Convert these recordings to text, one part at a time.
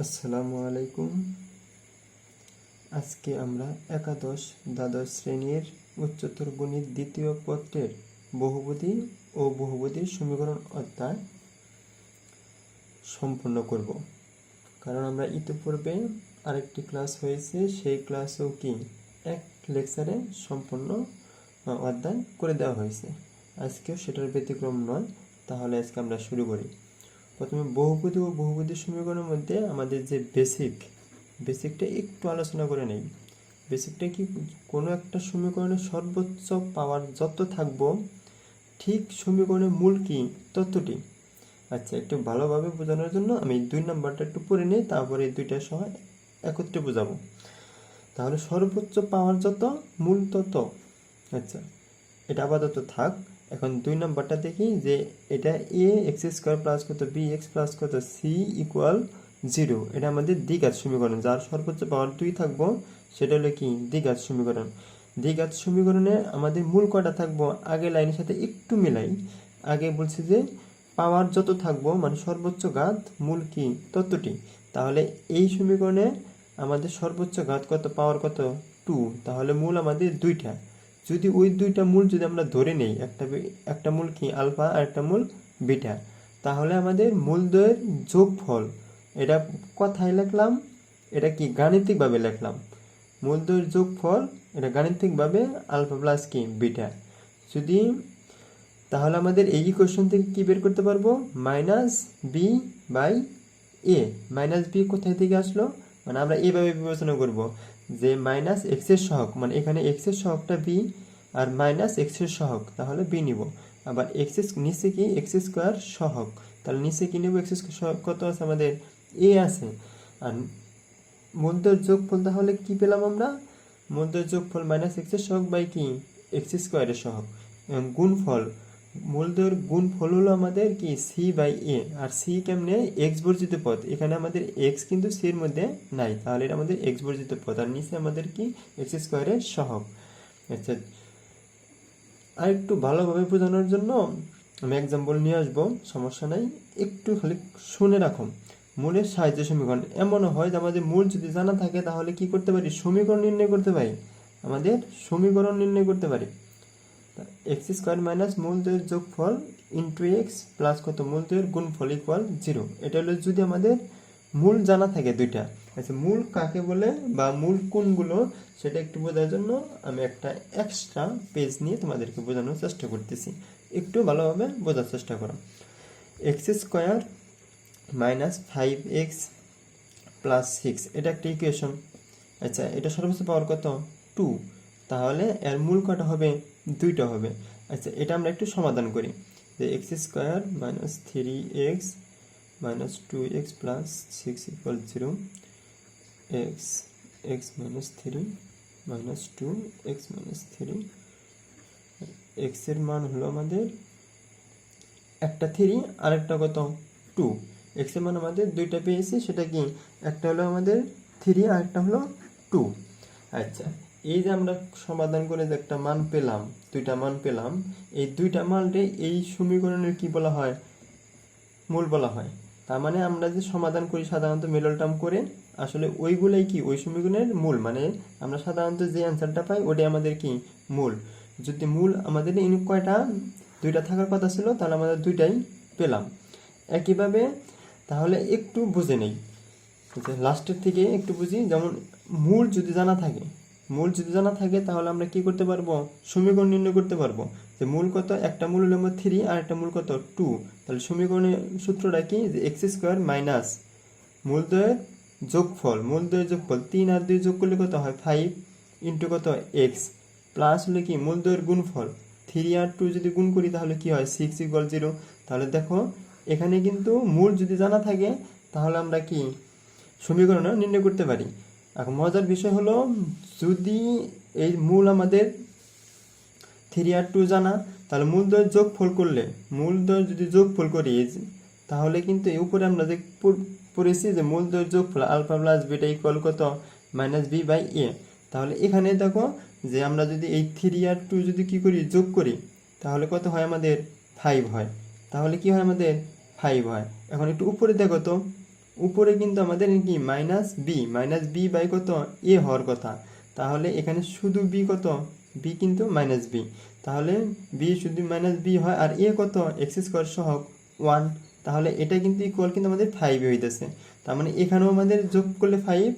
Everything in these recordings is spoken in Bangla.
আসসালামু আলাইকুম। আজকে আমরা একাদশ দ্বাদশ শ্রেণীর উচ্চতর গণিত দ্বিতীয় পত্রের বহুপদী ও বহুপদীর সমীকরণ অধ্যায় সম্পূর্ণ করব। কারণ আমরা ইতিপূর্বে আরেকটি ক্লাস হয়েছে, সেই ক্লাসেও কি এক লেকচারে সম্পূর্ণ অধ্যায় করে দেওয়া হয়েছে। আজকেও সেটার ব্যতিক্রম নয়। তাহলে আজকে আমরা শুরু করি। প্রথমে বহুপদী ও বহুপদীর সমীকরণের মধ্যে আমাদের যে বেসিকটা একটু আলোচনা করে নেই। বেসিকটা কি, কোনো একটা সমীকরণের সর্বোচ্চ পাওয়ার যত থাকবো ঠিক সমীকরণের মূল কি ততটি। আচ্ছা, একটু ভালোভাবে বোঝানোর জন্য আমি 2 নাম্বারটা একটু পড়ে নিই, তারপরে এই দুইটা সহ একত্রে বোঝাবো। তাহলে সর্বোচ্চ পাওয়ার যত মূল তত। আচ্ছা, এটা আপাতত থাক। এখন 2 নাম্বারটা দেখি যে এটা a x স্কয়ার প্লাস কত b x প্লাস কত c ইকুয়াল 0। এটা আমাদের দ্বিঘাত সমীকরণ, যার সর্বোচ্চ পাওয়ার 2 থাকবো, সেটা হলো কি দ্বিঘাত সমীকরণ। দ্বিঘাত সমীকরণে আমাদের মূল কয়টা থাকবো আগে লাইনের সাথে একটু মিলাই। আগে বলছি যে পাওয়ার যত থাকবো মানে সর্বোচ্চ ঘাত মূল কি ততটি। তাহলে এই সমীকরণে আমাদের সর্বোচ্চ ঘাত কত, পাওয়ার কত 2। তাহলে মূল আমাদের দুইটা। যদি ওই দুইটা মূল যদি আমরা ধরে নেই, একটা মূল কি আলফা আর একটা মূল বিটা, তাহলে আমাদের মূলদ্বয়ের যোগফল, এটা কথায় লিখলাম, এটা কি গাণিতিকভাবে লিখলাম। মূলদ্বয়ের যোগফল এটা গাণিতিকভাবে আলফা প্লাস কি বিটা। যদি তাহলে আমাদের এই ইকুয়েশন থেকে কি বের করতে পারবো, minus B by A. Minus B কোথায় থেকে আসলো, মানে আমরা এইভাবে বিবেচনা করব যে মাইনাস এক্স এর সহগ, মানে এখানে এক্স এর সহগটা বি আর মাইনাস এক্স এর সহগ, তাহলে বি নিব। আবার এক্স এর নিচে কি এক্স স্কোয়ার সহগ, তাহলে নিচে কি নেব, এক্স স্কোয়ার সহগ কত আছে আমাদের এ আছে। আর মূলদ্বয়ের যোগফল তাহলে কি পেলাম আমরা, মূলদ্বয়ের যোগফল মাইনাস এক্স এর সহগ বাই কি এক্স স্কোয়ারের সহগ। গুণফল, মূলদ্বয়ের গুণফল হলো আমাদের কি সি বাই এ। আর সি কেমনে, এক্স বর্জিত পদ, এখানে আমাদের এক্স কিন্তু সি এর মধ্যে নাই, তাহলে এটা আমাদের এক্স বর্জিত পদ। আর নিচে আমাদের কি এক্স স্কোয়ারের সহগ। আচ্ছা, আর একটু ভালোভাবে বোঝানোর জন্য আমি এক্সাম্পল নিয়ে আসবো, সমস্যা নাই, একটু খালি শুনে রাখো। মূলের সাহায্যে সমীকরণ, এমনও হয় যে আমাদের মূল যদি জানা থাকে তাহলে কি করতে পারি, সমীকরণ নির্ণয় করতে পারি। আমাদের সমীকরণ নির্ণয় করতে পারি। এক্স স্কোয়ার মাইনাস মূলদ্বয়ের যোগফল ইন্টু এক্স প্লাস কত মূলদ্বয়ের গুণফল ইকুয়াল 0। এটা হলো যদি আমাদের মূল জানা থাকে দুইটা। আচ্ছা, মূল কাকে বলে বা মূল কোনগুলো সেটা একটু বোঝার জন্য আমি একটা এক্সট্রা পেজ নিয়ে তোমাদেরকে বোঝানোর চেষ্টা করতেছি। একটু ভালোভাবে বোঝার চেষ্টা করো। X square minus 5x plus 6, এটা একটা ইকুয়েশন। আচ্ছা, এটা সর্বোচ্চ পাওয়ার কত 2, তাহলে এর মূল কটা হবে, দুইটা হবে। আচ্ছা, এটা আমরা একটু সমাধান করি যে x square minus 3x minus 2x plus 6 equal 0, x x minus 3 minus 2 x minus 3। X এর মান হলো আমাদের একটা 3 আর একটা কত 2। এক্স এর মান আমাদের দুইটা পেয়েছি, সেটা কি একটা হলো আমাদের 3 আর একটা হলো 2। আচ্ছা, এই যে আমরা সমাধান করে যে একটা মান পেলাম, দুইটা মান পেলাম, এই দুইটা মানকে এই সমীকরণের কি বলা হয়, মূল বলা হয়। তার মানে আমরা যে সমাধান করি সাধারণত মিডল টার্ম করে, আসলে ওইগুলাই কি ওই সমীকরণের মূল, মানে আমরা সাধারণত যে অ্যান্সারটা পাই ওটাই আমাদের কি মূল। যদি মূল আমাদের কয়টা, দুইটা থাকার কথা ছিল, তাহলে আমাদের দুইটাই পেলাম। একইভাবে তাহলে একটু বুঝে নেই, লাস্টের থেকে একটু বুঝি। যেমন মূল যদি জানা থাকে তাহলে আমরা কি করতে পারবো, সমীকরণ নির্ণয় করতে পারবো। যে মূল কত, একটা মূল হলো 3 আর একটা মূল কত 2। তাহলে সমীকরণের সূত্রটা কি, যে এক্স স্কোয়ার মাইনাস মূলদ্বয়ের যোগফল, 3 আর 2 যোগ করলে কত হয় 5 ইন্টু কত এক্স প্লাস হলে কি মূলদ্বয়ের গুণফল, 3 আর 2 যদি গুণ করি তাহলে কি হয় 6 ইকুয়াল 0। তাহলে দেখো এখানে কিন্তু মূল যদি জানা থাকে তাহলে আমরা কি সমীকরণ নির্ণয় করতে পারি। এখন মজার বিষয় হলো, যদি এই মূল আমাদের 3 আর 2 জানা, তাহলে মূলদ্বয়ের যোগফল করলে, মূলদ্বয়ের যদি যোগফল করি তাহলে কিন্তু এই উপরে আমরা যে পড়েছি যে মূলদ্বয়ের যোগফল আলফা প্লাস বিটা ইকুয়াল কত মাইনাস বি বাই এ। তাহলে এখানে দেখো যে আমরা যদি এই 3 আর 2 যদি কি করি যোগ করি তাহলে কত হয় আমাদের 5 হয়। তাহলে কি হয় আমাদের 5 হয়। এখন একটু উপরে দেখো তো, উপরে কিন্তু আমাদের কি মাইনাস বি বাই কত এ হওয়ার কথা, তাহলে এখানে শুধু বি কত, বি কিন্তু মাইনাস বি, তাহলে বি শুধু মাইনাস বি হয়, আর এ কত এক্স স্কোয়ার সহগ 1, তাহলে এটা কিন্তু ইকুয়াল কিন্তু আমাদের 5 হইতেছে। তার মানে এখানেও আমাদের যোগ করলে 5,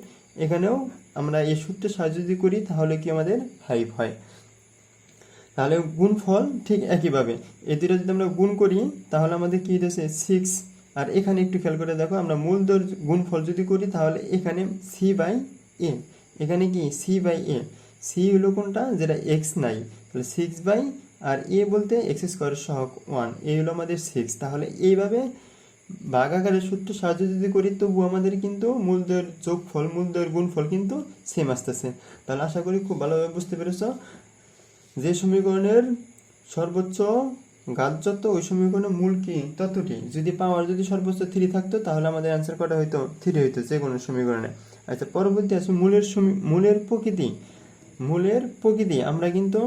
এখানেও আমরা এই সূত্রের সাহায্য যদি করি তাহলে কি আমাদের 5 হয়। তাহলে গুণফল ঠিক একইভাবে এই দুটো যদি আমরা গুণ করি তাহলে আমাদের কি হইতেছে 6, আর এখানে একটু খেয়াল করে দেখো, আমরা মূলদর গুণফল যদি করি তাহলে এখানে সি বাই এ, এখানে কি সি বাই এ, সি হলো কোনটা যেটা এক্স নাই, তাহলে 6 বাই, আর এ বলতে এক্স স্কোয়ার সহগ 1, এই হলো আমাদের 6। তাহলে এইভাবে ভাগাকারের সূত্রের সাহায্য যদি করি তবু আমাদের কিন্তু মূলদর যোগফল মূলদর গুণফল কিন্তু সেম আসতেছে। তাহলে আশা করি খুব ভালোভাবে বুঝতে পেরেছ। যে সমীকরণের সর্বোচ্চ ঘাত যত ওই সমীকরণের মূল কি ততটি, যদি পাওয়ার যদি সর্বোচ্চ 3 থাকতো তাহলে আমাদের অ্যান্সার কটা হইতো 3 হইতো যে কোনো সমীকরণে। আচ্ছা, পরবর্তী আছে মূলের প্রকৃতি। আমরা কিন্তু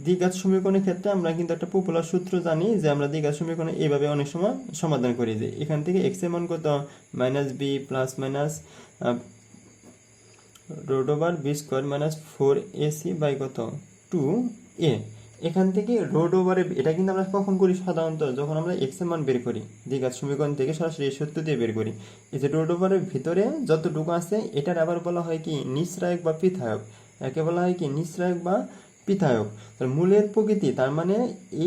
দ্বিঘাত সমীকরণের ক্ষেত্রে আমরা কিন্তু একটা পপুলার সূত্র জানি যে আমরা দ্বিঘাত সমীকরণে এইভাবে অনেক সময় সমাধান করি, যে এখান থেকে এক্স এর মান কত minus B plus minus root over B square minus 4ac by কত 2a, এখান থেকে রোড ওভারে এটা কিন্তু আমরা কখন করি সাধারণত যখন আমরা এক্স এর মান বের করি দ্বিঘাত সমীকরণ থেকে সরাসরি এই সূত্র দিয়ে বের করি। এই যে রোড ওভারের ভিতরে যতটুকু আছে এটার আবার বলা হয় কি নিঃশ্রায়ক বা পৃথায়ক, একে বলা হয় কি নিঃশ্রায়ক বা পৃথায়ক। মূলের প্রকৃতি তার মানে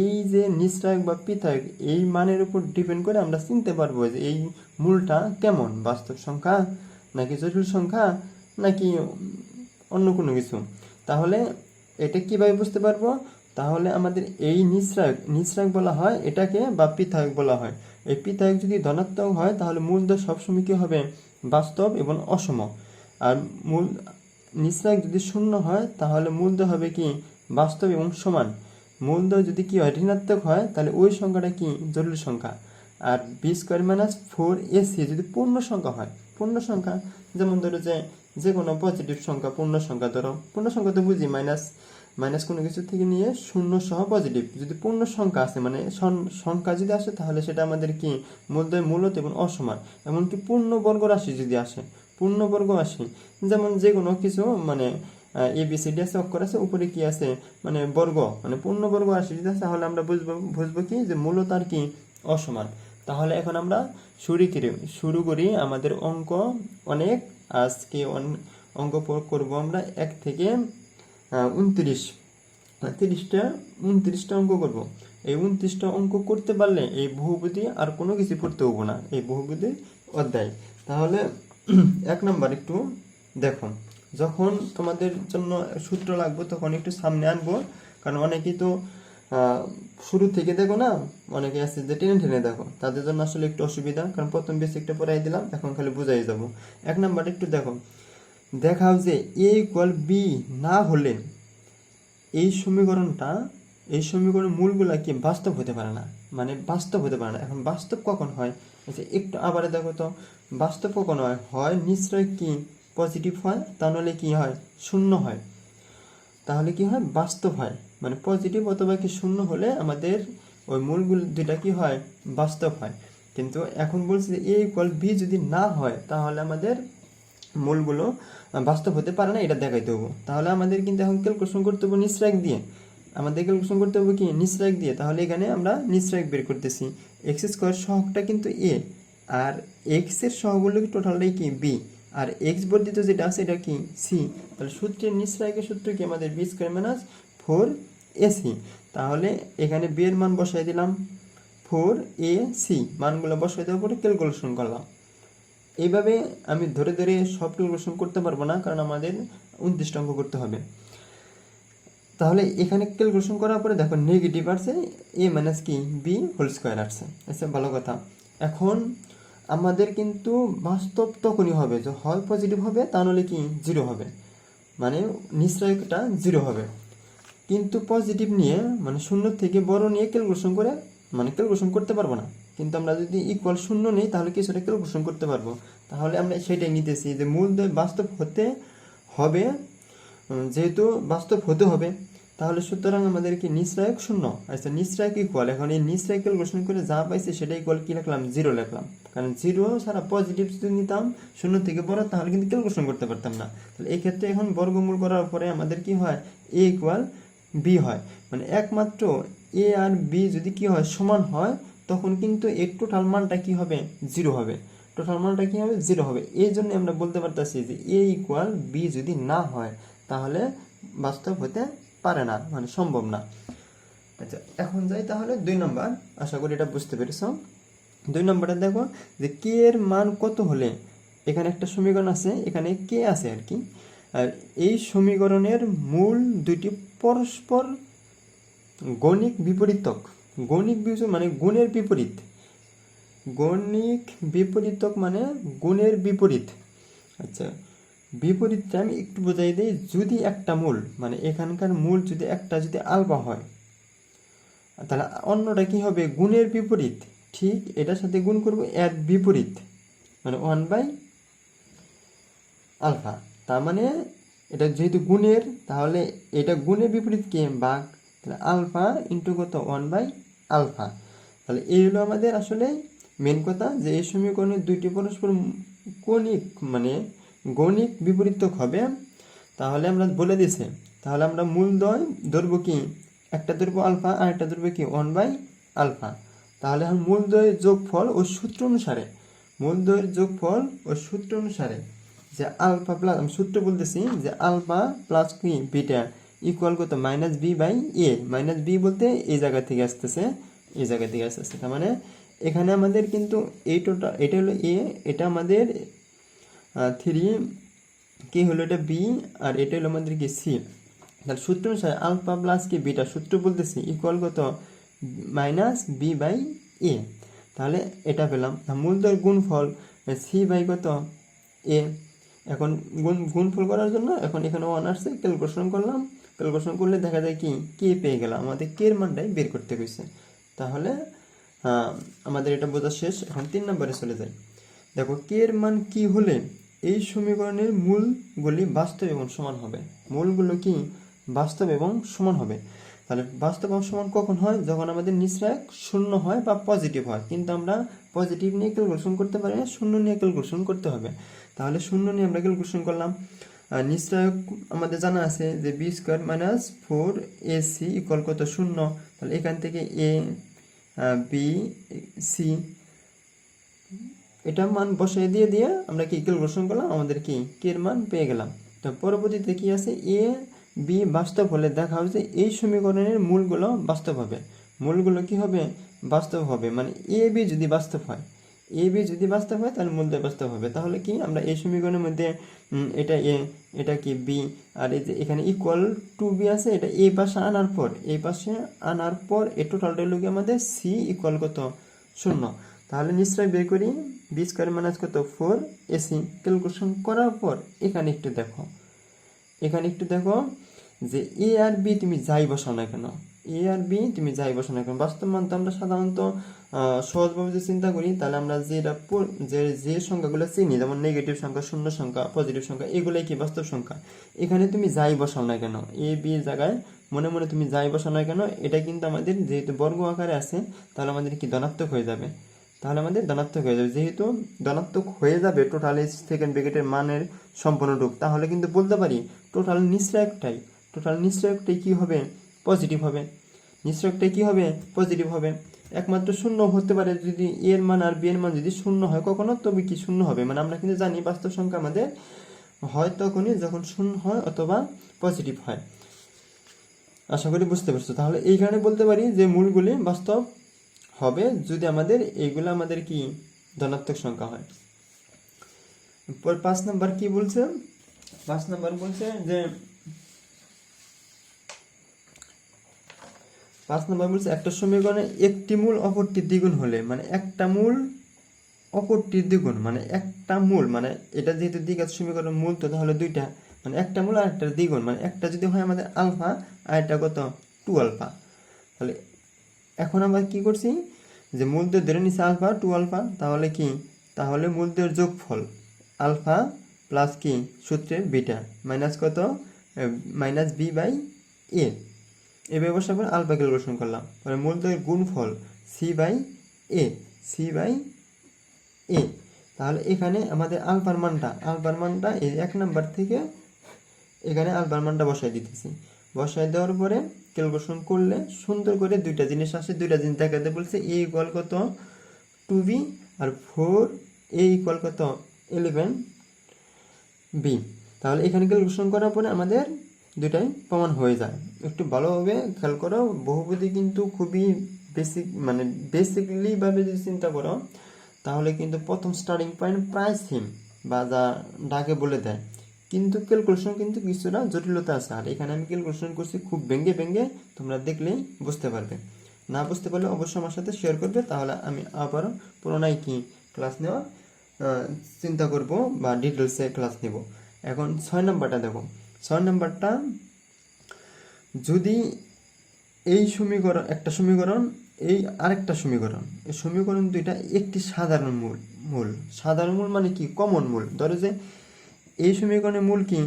এই যে নিঃশ্রায়ক বা পৃথায়ক এই মানের উপর ডিপেন্ড করে আমরা চিনতে পারবো যে এই মূলটা কেমন, বাস্তব সংখ্যা নাকি জটিল সংখ্যা নাকি অন্য কোনো কিছু। তাহলে এটা কিভাবে বুঝতে পারবো, তাহলে আমাদের এই নিঃশ্রায়ক বলা হয় এটাকে, বা পৃথায়ক বলা হয়। এই পৃথায়ক যদি ধনাত্মক হয় তাহলে মূলদয় সবসময় কি হবে বাস্তব এবং অসম, আর নিঃশ্রায়ক যদি শূন্য হয় তাহলে মূলদয় হবে কি বাস্তব এবং সমান। মূলদয় যদি কি হয় ঋণাত্মক হয় তাহলে ওই সংখ্যাটা কি জটিল সংখ্যা। আর বি স্কোয়ার মাইনাস 4ac যদি পূর্ণ সংখ্যা হয়, পূর্ণ সংখ্যা যেমন ধরো যে কোনো পজিটিভ সংখ্যা পূর্ণ সংখ্যা, ধরো পূর্ণ সংখ্যা তো বুঝি মাইনাস কোনো কিছু থেকে নিয়ে শূন্য সহ পজিটিভ, যদি পূর্ণ সংখ্যা আসে মানে সংখ্যা যদি আসে তাহলে সেটা আমাদের কি মূলদয় মূলত এবং অসমান। এমনকি পূর্ণবর্গ রাশি যদি আসে, পূর্ণবর্গ রাশি যেমন যে কোনো কিছু মানে ABCD আছে, অক্ষর আছে, উপরে কি আছে মানে বর্গ, মানে পূর্ণবর্গ রাশি যদি আছে তাহলে আমরা বুঝবো কি যে মূলত আর কি অসমান। তাহলে এখন আমরা শুরু করি আমাদের অঙ্ক। অনেক আজকে অঙ্ক করব আমরা 1 থেকে 29টা অঙ্ক করব। এই 29টা অঙ্ক করতে পারলে এই বহুপদী আর কোনো কিছু পড়তে হবো না, এই বহুপদী অধ্যায়। তাহলে 1 নাম্বার একটু দেখো, যখন তোমাদের জন্য সূত্র লাগবে তখন একটু সামনে আনবো, কারণ অনেকেই তো শুরু থেকে দেখো না, অনেকে আছে যে টেনে দেখো, তাদের জন্য আসলে একটু অসুবিধা, কারণ প্রথম বেসিকটা পড়াই দিলাম, এখন খালি বুঝাই যাব। 1 নাম্বার একটু দেখো, দেখাও যে a ইকুয়াল বি না হলে এই সমীকরণ মূলগুলা কি বাস্তব হতে পারে না, মানে বাস্তব হতে পারে না। এখন বাস্তব কখন হয়, আচ্ছা একটু আবার দেখো তো, বাস্তব কখন হয়, হয় নিশ্চয় কি পজিটিভ হয়, তা নাহলে কি হয় শূন্য হয়, তাহলে কি হয় বাস্তব হয়, মানে পজিটিভ অথবা কি শূন্য হলে আমাদের ওই মূলগুলো দুইটা কি হয় বাস্তব হয়। কিন্তু এখন বলছি যে a ইকুয়াল বি যদি না হয় তাহলে আমাদের মূলগুলো বাস্তব হতে পারে না, এটা দেখাইতে হবো। তাহলে আমাদের কিন্তু এখন ক্যালকুলেশন করতে হবে নিঃশ্রায়ক দিয়ে, তাহলে এখানে আমরা নিঃশ্রায়ক বের করতেছি। এক্স স্কোয়ার সহগটা কিন্তু এ, আর এক্স এর সহগ হলো কি টোটালটাই কি বি, আর এক্স বর্ধিত যেটা আছে এটা কি সি। তাহলে সূত্রের নিঃশ্রায়কের সূত্র কি আমাদের বি স্কোয়ার মাইনাস 4ac। তাহলে এখানে বি এর মান বসাই দিলাম 4ac, মানগুলো বসাই দেওয়ার পরে ক্যালকুলেশন করলাম। এইভাবে আমি ধরে ধরে সব ক্যালকুলেশন করতে পারবো না, কারণ আমাদের 29টা অঙ্ক করতে হবে। তাহলে এখানে ক্যালকুলেশন করার পরে দেখো নেগেটিভ আসছে a মাইনাস কি বি হোল স্কোয়ার আসছে। আচ্ছা ভালো কথা, এখন আমাদের কিন্তু বাস্তব তখনই হবে যে হয় পজিটিভ হবে, তা নাহলে কি জিরো হবে, মানে নিশ্চয়টা জিরো হবে। কিন্তু পজিটিভ নিয়ে মানে শূন্য থেকে বড় নিয়ে ক্যালকুলেশন করতে পারবো না। কিন্তু আমরা যদি ইকুয়াল শূন্য নিই তাহলে কিছুটা ক্যালকুলেশন করতে পারবো। তাহলে আমরা সেটাই নিতেছি যে মূলদয় বাস্তব হতে হবে, যেহেতু বাস্তব হতে হবে তাহলে সুতরাং আমাদের কি নিঃশ্রায়ক শূন্য। আচ্ছা নিঃশ্রায়ক ইকুয়াল, এখন এই নিঃশ্রায়ক ক্যালকুলেশন করে যা পাইছে সেটা ইকুয়াল কি লিখলাম, 0 লিখলাম। কারণ 0 ছাড়া পজিটিভ যদি নিতাম শূন্য থেকে বড় তাহলে কিন্তু ক্যালকুলেশন করতে পারতাম না। তাহলে এই ক্ষেত্রে এখন বর্গমূল করার পরে আমাদের কি হয়, এ ইকুয়াল বি হয়। মানে একমাত্র এ আর বি যদি কি হয়, সমান হয়, তখন কিন্তু এর টোটাল মানটা কি হবে, 0 হবে। টোটাল মানটা কি হবে, 0 হবে। এই জন্য আমরা বলতে পারতেছি যে এ ইকুয়াল বি যদি না হয় তাহলে বাস্তব হতে পারে না, মানে সম্ভব না। আচ্ছা এখন যাই তাহলে 2 নম্বর, আশা করি এটা বুঝতে পেরেছ। 2 নম্বরে দেখো যে কে এর মান কত হলে, এখানে একটা সমীকরণ আছে, এখানে কে আছে আর কি, আর এই সমীকরণের মূল দুইটি পরস্পর গণিক বিপরীতক। গণিক মানে গুণের বিপরীত, গণিক বিপরীতক মানে গুণের বিপরীত। আচ্ছা বিপরীতটা আমি একটু বোঝাই দিই। যদি একটা মূল, মানে এখানকার মূল যদি একটা যদি আলফা হয়, তাহলে অন্যটা কি হবে, গুণের বিপরীত। ঠিক এটার সাথে গুণ করব এর বিপরীত, মানে 1/α। তার মানে এটা যেহেতু গুণের, তাহলে এটা গুণের বিপরীত কে, ভাগ। তাহলে আলফা ইন্টু কত, 1/α। তাহলে এই হলো আমাদের আসলে মেন কথা, যে এই সমীকরণের দুইটি পরস্পর কৌণিক মানে গণিক বিপরীতক হবে। তাহলে আমরা বলে দিছে, তাহলে আমরা মূলদ্বয় ধরবো কি, একটা ধরবো আলফা আর একটা ধরবো কি 1/α। তাহলে এখন মূলদ্বয়ের যোগফল ও সূত্র অনুসারে, মূলদ্বয়ের যোগফল ও সূত্র অনুসারে যে আলফা প্লাস, আমি সূত্র বলতেছি যে আলফা প্লাস কি বিটা ইকুয়াল কত, -b/a। -b বলতে এই জায়গা থেকে আসতেছে, এই জায়গা থেকে আসতেছে। তার মানে এখানে আমাদের কিন্তু এই টোটাল, এটা হলো এ, এটা আমাদের 3, কি হলো এটা বি, আর এটা হলো আমাদের কি সি। তাহলে সূত্র অনুসারে আলফা প্লাস কি বিটা, সূত্র বলতেছি ইকুয়াল কত, -b/a। তাহলে এটা পেলাম। মূলদয়ের গুণফল সি বাই কত, এ। এখন গুণফল করার জন্য এখন এখানে 1 আসছে, ক্যালকুলেশন করলাম। ক্যালকুলেশন করলে দেখা যায় কি, কে পেয়ে গেলাম, আমাদের কে এর মানটাই বের করতে হয়েছে। তাহলে আমাদের এটা বোঝা শেষ। এখন 3 নম্বরে চলে যাই। দেখো কে এর মান কি হলে এই সমীকরণের মূলগুলি বাস্তব এবং সমান হবে। মূলগুলো কি বাস্তব এবং সমান হবে। তাহলে বাস্তব এবং সমান কখন হয়, যখন আমাদের নিঃশ্রায়ক শূন্য হয় বা পজিটিভ হয়। কিন্তু আমরা পজিটিভ নিয়ে ক্যালকুলেশন করতে পারি না, শূন্য নিয়ে ক্যালকুলেশন করতে হবে। তাহলে শূন্য নিয়ে আমরা ক্যালকুলেশন করলাম। নিঃশ্রায়ক আমাদের জানা আছে যে b² - 4ac ইকুয়াল কত, 0। তাহলে এখান থেকে a b c এটা মান বসাই দিয়ে আমরা কি ক্যালকুলেশন করলাম, আমাদের কি কে এর মান পেয়ে গেলাম। তো পরবর্তীতে কি আছে, এ বি বাস্তব হলে দেখা হবে যে এই সমীকরণের মূলগুলো বাস্তব হবে। মূলগুলো কি হবে, বাস্তব হবে। মানে এ বি যদি বাস্তব হয়, এ বি যদি বাস্তব হয় তাহলে মূলদ্বয় বাস্তব হবে। তাহলে কি আমরা এই সমীকরণের মধ্যে এটা এ, এটা কি বি, আর এই যে এখানে ইকুয়াল টু বি আছে, এটা এই পাশে আনার পর, এই পাশে আনার পর এই টোটালটা হলো কি আমাদের সি ইকুয়াল কত, 0। তাহলে নিশ্চয় বের করি, b² - কত, 4ac। ক্যালকুলেশন করার পর এখানে একটু দেখো যে এ আর বি তুমি যাই বসাও না কেন, এ আর বি তুমি যাই বসাও না কেন, বাস্তব মান তো আমরা সাধারণত সহজভাবে যদি চিন্তা করি, তাহলে আমরা যে সংখ্যাগুলো চিনি, যেমন নেগেটিভ সংখ্যা, শূন্য সংখ্যা, পজিটিভ সংখ্যা, এগুলোই কি বাস্তব সংখ্যা। এখানে তুমি যাই বসাও না কেন, এ বি জায়গায় মনে মনে তুমি যাই বসাও না কেন, এটা কিন্তু আমাদের যেহেতু বর্গ আকারে আছে, তাহলে আমাদের কি ধনাত্মক হয়ে যাবে। যেহেতু ধনাত্মক হয়ে যাবে টোটাল সেকেন্ড ব্র্যাকেটের মানের সম্পূর্ণ রূপ, তাহলে কিন্তু বলতে পারি টোটাল নিঃশ্রায়কটাই কি হবে, পজিটিভ হবে। নিঃশ্রায়কটাই কি হবে, পজিটিভ হবে। একমাত্র শূন্য হতে পারে যদি এর মান আর বি এর মান যদি শূন্য হয় কখনো, তবে কি শূন্য হবে। মানে আমরা কিন্তু জানি বাস্তব সংখ্যা আমাদের হয় তখনই যখন শূন্য হয় অথবা পজিটিভ হয়। আশা করি বুঝতে পারছো। তাহলে এইখানে বলতে পারি যে মূলগুলি বাস্তব হবে যদি আমাদের এইগুলো আমাদের কি ধনাত্মক সংখ্যা হয়। 5 নাম্বার কি বলছে, 5 নাম্বার বলছে যে 5 নাম্বার বলছে একটা সমীকরণে একটি মূল অপরটির দ্বিগুণ হলে, মানে একটা মূল অপরটির দ্বিগুণ, মানে একটা মূল, মানে এটা যেহেতু দ্বিঘাত সমীকরণ মূল তো, তাহলে দুইটা, মানে একটা মূল আর একটা দ্বিগুণ, মানে একটা যদি হয় আমাদের আলফা আর একটা কত 2α। তাহলে এখন আমরা কি করছি যে মূলদ্বয় ধরে নিচ্ছে আলফা 2α। তাহলে মূলদ্বয়ের যোগফল আলফা প্লাস কি সূত্রে বিটা মাইনাস কত, -b/a। এই ব্যবসার পর আলফা ক্যালকুলেশন করলাম, পরে মূলদয়ের গুণফল c by a, c by a. তাহলে এখানে আমাদের আলফার মানটা এই 1 নাম্বার থেকে এখানে আলফার মানটা বসাই দিতেছি। বসাই দেওয়ার পরে ক্যালকুলেশন করলে সুন্দর করে দুইটা জিনিস আসে, দুইটা জিনিস দেখাতে বলছে। এ ইকুয়াল কত 2b আর 4a ইকুয়াল কত 11b। তাহলে এখানে ক্যালকুলেশন করার পরে আমাদের দুটাই প্রমাণ হয়ে যায়। একটু ভালোভাবে খেয়াল করো, বহুপদী কিন্তু খুবই বেসিক, মানে বেসিকলি ভাবে যদি চিন্তা করো তাহলে কিন্তু প্রথম স্টার্টিং পয়েন্ট প্রায় সেম বা যা ডাকে বলে দেয়, কিন্তু ক্যালকুলেশন কিন্তু কিছুটা জটিলতা আছে। আর এখানে আমি ক্যালকুলেশন করছি খুব ভেঙে, তোমরা দেখলেই বুঝতে পারবে। না বুঝতে পারলে অবশ্যই আমার সাথে শেয়ার করবে, তাহলে আমি আবারও পুরোনাই কি ক্লাস নেওয়া চিন্তা করব বা ডিটেলসে ক্লাস নেব। এখন 6 নাম্বারটা দেখো। 6 নাম্বারটা, যদি এই সমীকরণ একটা সমীকরণ, এই আরেকটা সমীকরণ, এই সমীকরণ দুইটা একটি সাধারণ মূল সাধারণ মূল মানে কি কমন মূল। ধরো যে এই সমীকরণের মূল কি,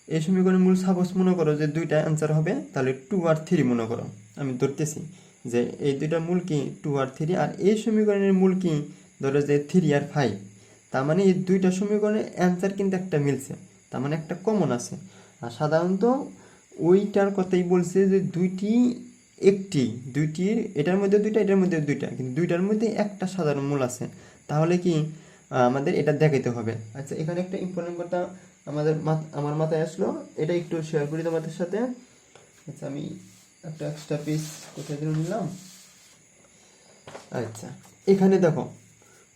এই সমীকরণের মূল সাপোজ মনে করো যে দুইটা অ্যান্সার হবে, তাহলে 2 আর 3 মনে করো, আমি ধরতেছি যে এই দুইটা মূল কি 2 আর 3, আর এই সমীকরণের মূল কি ধরো যে 3 আর 5। তার মানে এই দুইটা সমীকরণের অ্যান্সার কিন্তু একটা মিলছে, তার মানে একটা কমন আছে। আর সাধারণত ওইটার কথাই বলছে যে দুইটির এটার মধ্যে দুইটা, এটার মধ্যে দুইটা, কিন্তু দুইটার মধ্যে একটা সাধারণ মূল আছে। তাহলে কি আমাদের এটা দেখাইতে হবে। আচ্ছা, এখানে একটা ইম্পর্টেন্ট কথা আমার মাথায় আসলো, এটা একটু শেয়ার করি তোমাদের সাথে। আচ্ছা, আমি একটা এক্সট্রা পিস কোথায় দিন নিলাম। আচ্ছা, এখানে দেখো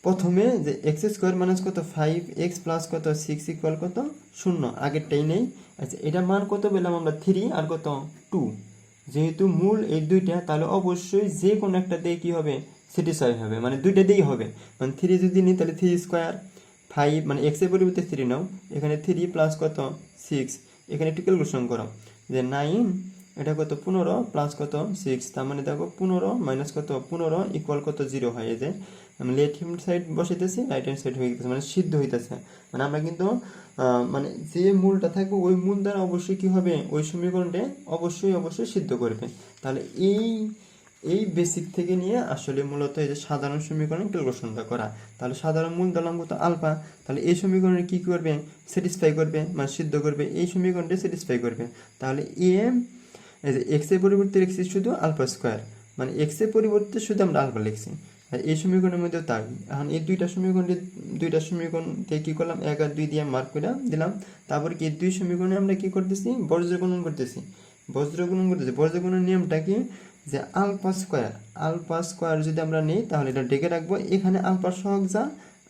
প্রথমে যে এক্স স্কোয়ার মাইনাস কত 5x প্লাস কত 6 ইকুয়াল কত 0, আগেরটাই নেই। আচ্ছা, এটা মান কত পেলাম আমরা 3 আর কত 2। যেহেতু মূল এই দুইটা, তাহলে অবশ্যই যে কোনো একটা দিয়ে কী হবে স্যাটিসফাই হবে, মানে দুইটা দিয়েই হবে। মানে 3 যদি নিই তাহলে 3 স্কোয়ার 5, মানে x এর পরিবর্তে 3 নাও, এখানে 3 প্লাস কত 6। এখানে একটু ক্যালকুলেশন করো যে 9 এটা কত 15 প্লাস কত 6, তার মানে দেখো 15 মাইনাস কত 15 ইকুয়াল কত 0 হয়। এই যে আমি লেফট হ্যান্ড সাইড বসাইতেছি, রাইট হ্যান্ড সাইড হয়ে গেছে, মানে সিদ্ধ হইতেছে। মানে আমরা কিন্তু মানে যে মূলটা থাকবে ওই মূল দ্বারা অবশ্যই কী হবে, ওই সমীকরণটা অবশ্যই সিদ্ধ করবে। তাহলে এই বেসিক থেকে নিয়ে আসলে মূলত এই যে সাধারণ সমীকরণ ক্যালকুলেশনটা করা। তাহলে সাধারণ মূল দলাঙ্গ তো আলফা, তাহলে এই সমীকরণে কী করবে স্যাটিসফাই করবে, মানে সিদ্ধ করবে, এই সমীকরণটা স্যাটিসফাই করবে। তাহলে এই যে এক্স এর পরিবর্তে লিখছি শুধু আলফা স্কোয়ার, মানে এক্স এর পরিবর্তে শুধু আমরা আলফা লিখছি। আর এই সমীকরণের মধ্যেও তাই। এখন এই দুইটা সমীকরণ থেকে কী করলাম 1 আর 2 দিয়ে মার্ক করে দিলাম। তারপর কি দুই সমীকরণে আমরা কী করতেছি বজ্র গুণন করতেছি। বজ্রগুণনের নিয়মটা কি যে আলফা স্কোয়ার যদি আমরা নিই তাহলে এটা ডেকে রাখবো, এখানে আলফা সহগ যা,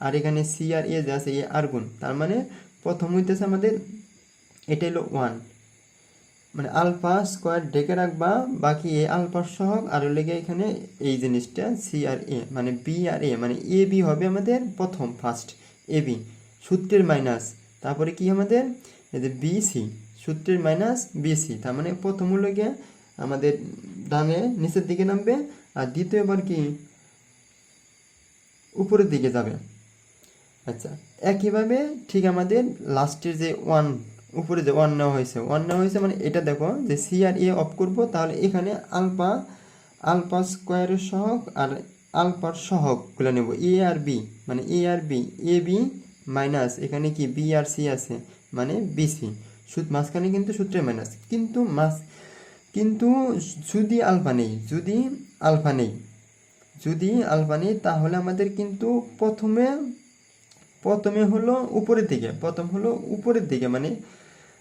আর এখানে সি আর এ যা আছে এ আর গুণ। তার মানে প্রথম হইতেছে আমাদের এটা হলো 1, মানে আলফা স্কোয়ার ডেকে রাখবা, বাকি এ আলফার সহগ, আর লেগে এখানে এই জিনিসটা সি আর এ, মানে বি আর এ, মানে এ বি হবে আমাদের ফার্স্ট এ বি সূত্রের মাইনাস, তারপরে কি আমাদের এই যে বি সি সূত্রের মাইনাস বি সি। তার মানে প্রথম হলো গিয়ে আমাদের ডানে নিচের দিকে নামবে, আর দ্বিতীয়বার কি উপরের দিকে যাবে। আচ্ছা, একইভাবে ঠিক আমাদের লাস্টের যে উপরে যে 1 নেওয়া হয়েছে মানে এটা দেখো যে সি আর এ অফ করবো, তাহলে এখানে আলফা স্কোয়ারের সহগ আর আলফার সহগগুলো নেব এ আর বি, মানে এ বি মাইনাস এখানে কি বি আর সি আছে, মানে বিসি। মাঝখানে কিন্তু সূত্রের মাইনাস, কিন্তু যদি আলফা নেই তাহলে আমাদের কিন্তু প্রথমে হলো উপরের দিকে, মানে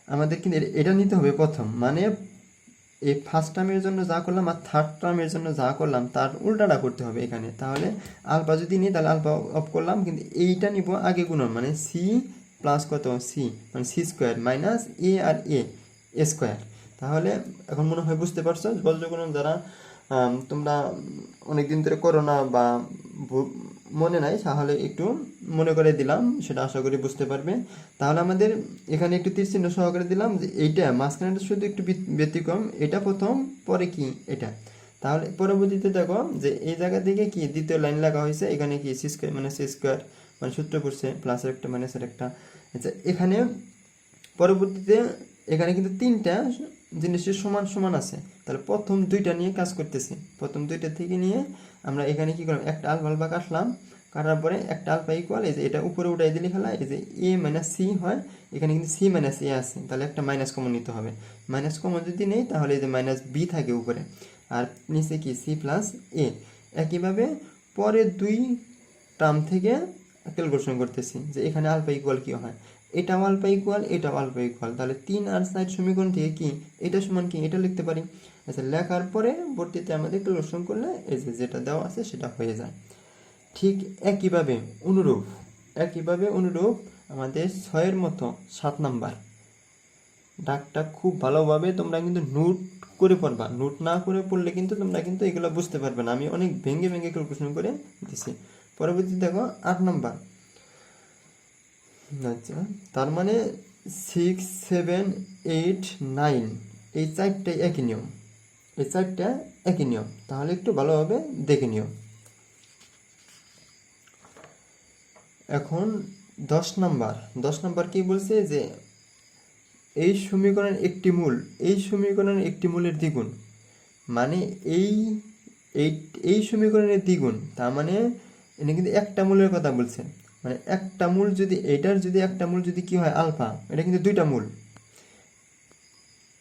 আমাদের কিন্তু এটা নিতে হবে প্রথম, মানে এই ফার্স্ট টার্মের জন্য যা করলাম আর থার্ড টার্মের জন্য যা করলাম তার উল্টাটা করতে হবে এখানে। তাহলে আলফা যদি নিই তাহলে আলফা অফ করলাম, কিন্তু এইটা নিব আগে গুণন, মানে সি প্লাস কত সি, মানে সি স্কোয়ার মাইনাস এ আর এ স্কোয়ার। তাহলে এখন মনে হয় বুঝতে পারছো। বজ্রগুণন যারা তোমরা অনেকদিন ধরে করো না বা মনে নাই, তাহলে একটু মনে করে দিলাম, সেটা আশা করি বুঝতে পারবে। তাহলে আমাদের এখানে একটু তীর চিহ্ন সহকারে দিলাম যে এইটা মাঝখানেটা শুধু একটু ব্যতিক্রম, এটা প্রথম পরে কি এটা। তাহলে পরবর্তীতে দেখো যে এই জায়গা থেকে কি দ্বিতীয় লাইন লাগা হয়েছে, এখানে কি সি স্কোয়ার মানে সূত্র করছে প্লাসের একটা মাইনাসের একটা। আচ্ছা, এখানে পরবর্তীতে এখানে কিন্তু তিনটা জিনিসের সমান সমান আছে, তাহলে প্রথম দুইটা নিয়ে কাজ করতেছি। প্রথম দুইটা থেকে নিয়ে আমরা এখানে কি করলাম, একটা আলফা আলফা কাটলাম, কাটার পরে একটা আলফা ইকুয়াল এই যে এটা উপরে উঠাই দিলে খেলা এই যে এ মাইনাস সি হয়, এখানে কিন্তু সি মাইনাস এ আছে, তাহলে একটা মাইনাস কমন নিতে হবে। মাইনাস কমন যদি নেই তাহলে এই যে মাইনাস বি থাকে উপরে, আর নিচে কি সি প্লাস এ। একইভাবে পরের দুই টার্ম থেকে ক্যালকুলেশন করতেছি যে এখানে আলফা ইকুয়াল কি হয়, এটাও আলফা ইকুয়াল, এটাও আলফা ইকুয়াল, তাহলে 3 আর 4 সমীকরণ থেকে কি এটা সমান কি এটা লিখতে পারি। আচ্ছা, লেখার পরে ভর্তিতে আমাদের ক্যালকুলেশন করলে এই যে যেটা দেওয়া আছে সেটা হয়ে যায়। ঠিক একইভাবে অনুরূপ আমাদের 6-এর মতো 7 নাম্বার ডাকটা খুব ভালোভাবে তোমরা কিন্তু নোট করে পড়বা। নোট না করে পড়লে কিন্তু তোমরা কিন্তু এগুলো বুঝতে পারবে না। আমি অনেক ভেঙে ভেঙে ক্যালকুলেশন করে দিছি। পরবর্তী দেখো 8 নাম্বার। আচ্ছা, তার মানে 6, 7, 8, 9 এই চারটাই একই নিয়ম, এই চারটা একই নিয়ম, তাহলে একটু ভালোভাবে দেখে নিও। এখন 10 নাম্বার কি বলছে যে এই সমীকরণের একটি মূলের দ্বিগুণ, মানে এই সমীকরণের দ্বিগুণ, তার মানে এটা কিন্তু একটা মূলের কথা বলছে। মানে একটা মূল যদি এটার যদি একটা মূল যদি কি হয় আলফা, এটা কিন্তু দুইটা মূল,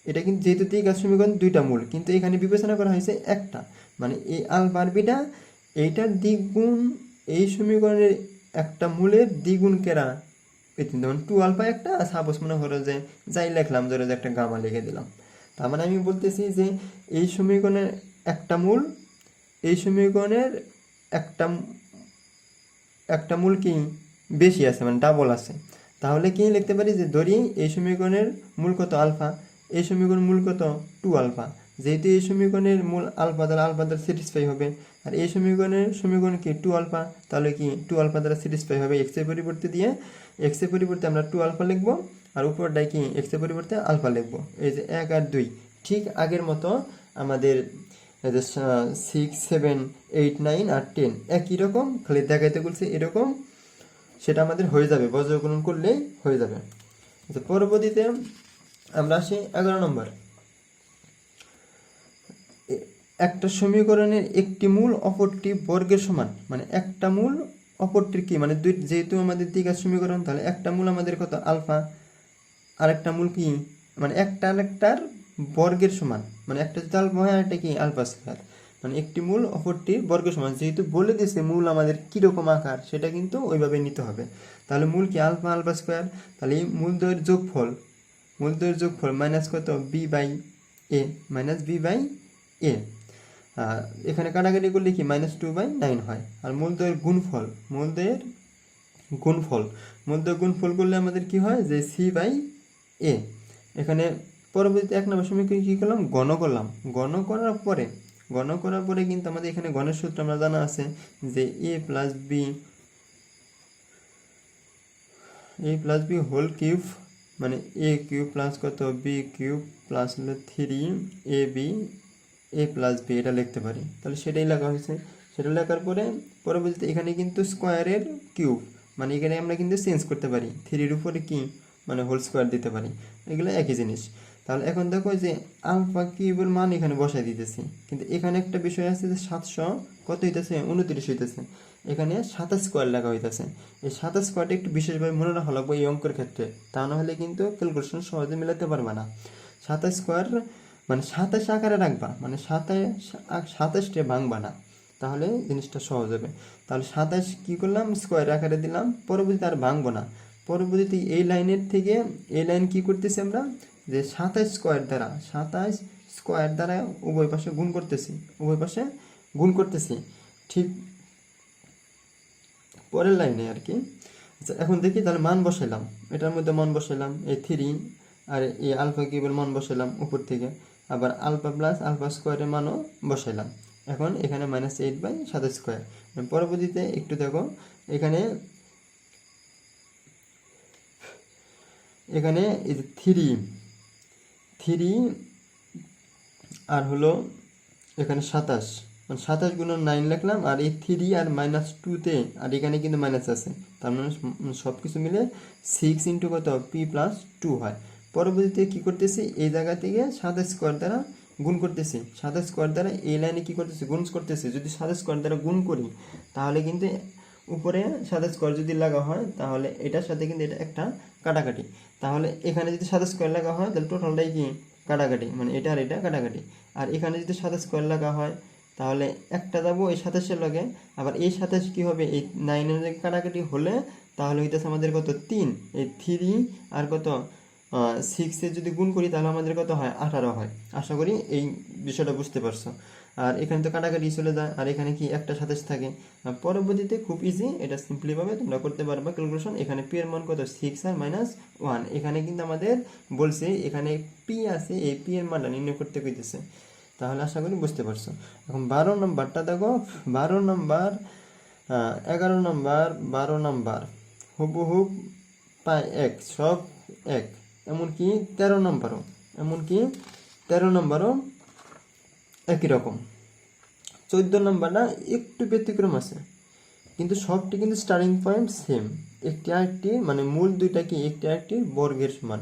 এটা কিন্তু যেহেতু দ্বিঘাত সমীকরণ দুইটা মূল, কিন্তু এখানে বিবেচনা করা হয়েছে একটা, মানে এই আলফা আর বিটা এইটার দ্বিগুণ, এই সমীকরণের একটা মূলের দ্বিগুণ কেরা এই তিন, যেমন 2 আলফা একটা, সাপোজ মনে করো যে যাই লিখলাম, ধরো যে একটা গামা লিখে দিলাম, তার মানে আমি বলতেছি যে এই সমীকরণের একটা মূল, এই সমীকরণের একটা মূল কি বেশি আছে, মানে ডাবল আছে, তাহলে কি লিখতে পারি যে ধরি এই সমীকরণের মূল কত আলফা, এই সমীকরণ মূল কত 2 আলফা, যেহেতু এই সমীকরণের মূল আলফা দ্বারা স্যাটিসফাই হবে, আর এই সমীকরণ কি 2 আলফা, তাহলে কি 2 আলফা দ্বারা স্যাটিসফাই হবে। এক্স এর পরিবর্তে দিয়ে এক্স এর পরিবর্তে আমরা 2 আলফা লিখবো, আর উপরটায় কি এক্স এর পরিবর্তে আলফা লিখবো। এই যে 1 আর 2 ঠিক আগের মতো আমাদের 6, 7, 8, 9 আর 10 একই রকম, খালি দেখাইতে বলছে এরকম, সেটা আমাদের হয়ে যাবে, বজ্রগুণন করলেই হয়ে যাবে। আচ্ছা, পরবর্তীতে আমরা আসি 11 নম্বর। একটা সমীকরণের একটি মূল অপরটি বর্গের সমান, মানে একটা মূল অপরটির কি, মানে যেহেতু আমাদের দ্বিঘাত সমীকরণ, তাহলে একটা মূল আমাদের কত আলফা, আর একটা মূল কি মানে একটা আরেকটার বর্গের সমান, মানে একটা যদি আলফা হয় আর একটা কি আলফা স্কয়ার, মানে একটি মূল অপরটির বর্গের সমান। যেহেতু বলে দিয়েছে মূল আমাদের কীরকম আকার, সেটা কিন্তু ওইভাবে নিতে হবে। তাহলে মূল কি আলফা আলফা স্কয়ার, তাহলে এই মূলদ্বয়ের যোগফল মাইনাস কত b by A, minus B by a, এখানে কাটাকাটি করলে কি -2/9 হয়। আর মূলদ্বয়ের গুণফল করলে আমাদের কি হয় যে সি বাই এ। এখানে পরবর্তী 1 নম্বর সমীকরণ কী করলাম, গণ করার পরে কিন্তু আমাদের এখানে গণের সূত্র আমরা জানা আছে যে এ প্লাস বি হোল কিউব, মানে এ কিউব প্লাস কত বি কিউব প্লাস হলো 3ab এ প্লাস বি, এটা লিখতে পারি। তাহলে সেটাই লেখা হয়েছে। সেটা লেখার পরে পরবর্তীতে এখানে কিন্তু স্কোয়ারের কিউব, মানে এখানে আমরা কিন্তু চেঞ্জ করতে পারি, 3-এর উপরে কি মানে হোল স্কোয়ার দিতে পারি, এগুলো একই জিনিস। তাহলে এখন দেখো যে আলফা কিউবের মান এখানে বসাই দিতেছি, কিন্তু এখানে একটা বিষয় আছে যে 700 কত হইতেছে 29 হইতেছে, এখানে 27 স্কোয়ার লেখা হইতেছে। এই 27 স্কোয়ারটা একটু বিশেষভাবে মনে রাখা লাগবে এই অঙ্কের ক্ষেত্রে, তা না হলে কিন্তু ক্যালকুলেশন সহজে মেলাতে পারবে না। 27 স্কোয়ার মানে 27 আকারে রাখবা, মানে 27টা ভাঙবা না, তাহলে জিনিসটা সহজ হবে। তাহলে 27 কি করলাম স্কোয়ার আকারে দিলাম, পরবর্তীতে আর ভাঙবো না। পরবর্তীতে এই লাইনের থেকে এই লাইন কি করতেছি আমরা যে 27 স্কোয়ার দ্বারা উভয় পাশে গুণ করতেছি, ঠিক পরের লাইনে আর কি। আচ্ছা, এখন দেখি তাহলে মান বসাইলাম, এটার মধ্যে মান বসাইলাম এই 3, আর এই আলফা কিউবের মান বসাইলাম উপর থেকে, আবার আলফা প্লাস আলফা স্কোয়ারের মানও বসাইলাম। এখন এখানে -8/27 স্কোয়ার। পরবর্তীতে একটু দেখো এখানে এই যে 3 আর হলো এখানে 27, মানে 27 গুণন 9 লিখলাম, আর এই 3 আর -2তে, আর এখানে কিন্তু মাইনাস আছে, তার মানে সব কিছু মিলে 6 × কত p + 2 হয়। পরবর্তীতে কি করতেছি, এই জায়গা থেকে 7 স্কোয়ার দ্বারা গুণ করতেছি, 7 স্কোয়ার দ্বারা এই লাইনে কি করতেছি, গুণ করতেছি। যদি 7 স্কোয়ার দ্বারা গুণ করি তাহলে কিন্তু উপরে 7 স্কোয়ার যদি লাগা হয় তাহলে এটার সাথে কিন্তু এটা একটা কাটাকাটি, তাহলে এখানে যদি 7 স্কোয়ার লাগা হয় তাহলে টোটালটাই কি কাটাকাটি, মানে এটা আর এটা কাটাকাটি। আর এখানে যদি 7 স্কোয়ার লাগা হয় তাহলে একটা যাবো এই 27-এর লগে, আবার এই 27 কি হবে, এই 9-এর লগে কাটাকাটি হলে তাহলে হইতেছে আমাদের কত 3, এই 3 আর কত 6-এ যদি গুণ করি তাহলে আমাদের কত হয় 18 হয়। আশা করি এই বিষয়টা বুঝতে পারছো। আর এখানে তো কাটাকাটি চলে যায়, আর এখানে কি একটা 27 থাকে। পরবর্তীতে খুব ইজি, এটা সিম্পলিভাবে তোমরা করতে পারবা ক্যালকুলেশন। এখানে পি এর মান কত 6 আর -1, এখানে কিন্তু আমাদের বলছে এখানে পি আছে, এই পি এর মানটা নির্ণয় করতে কইতেছে। তাহলে আশা করি বুঝতে পারছো। এখন 12 নম্বরটা দেখো, 12 নম্বর 11 নম্বর 12 নম্বর হুবহু পায় এক, সব এক। এমনকি 13 নম্বরও, এমনকি 13 নম্বরও একই রকম। 14 নম্বরটা একটু ব্যতিক্রম আছে, কিন্তু সবটি কিন্তু স্টার্টিং পয়েন্ট সেম, একটি আরেকটি মানে মূল দুইটা কি একটি আরেকটির বর্গের সমান।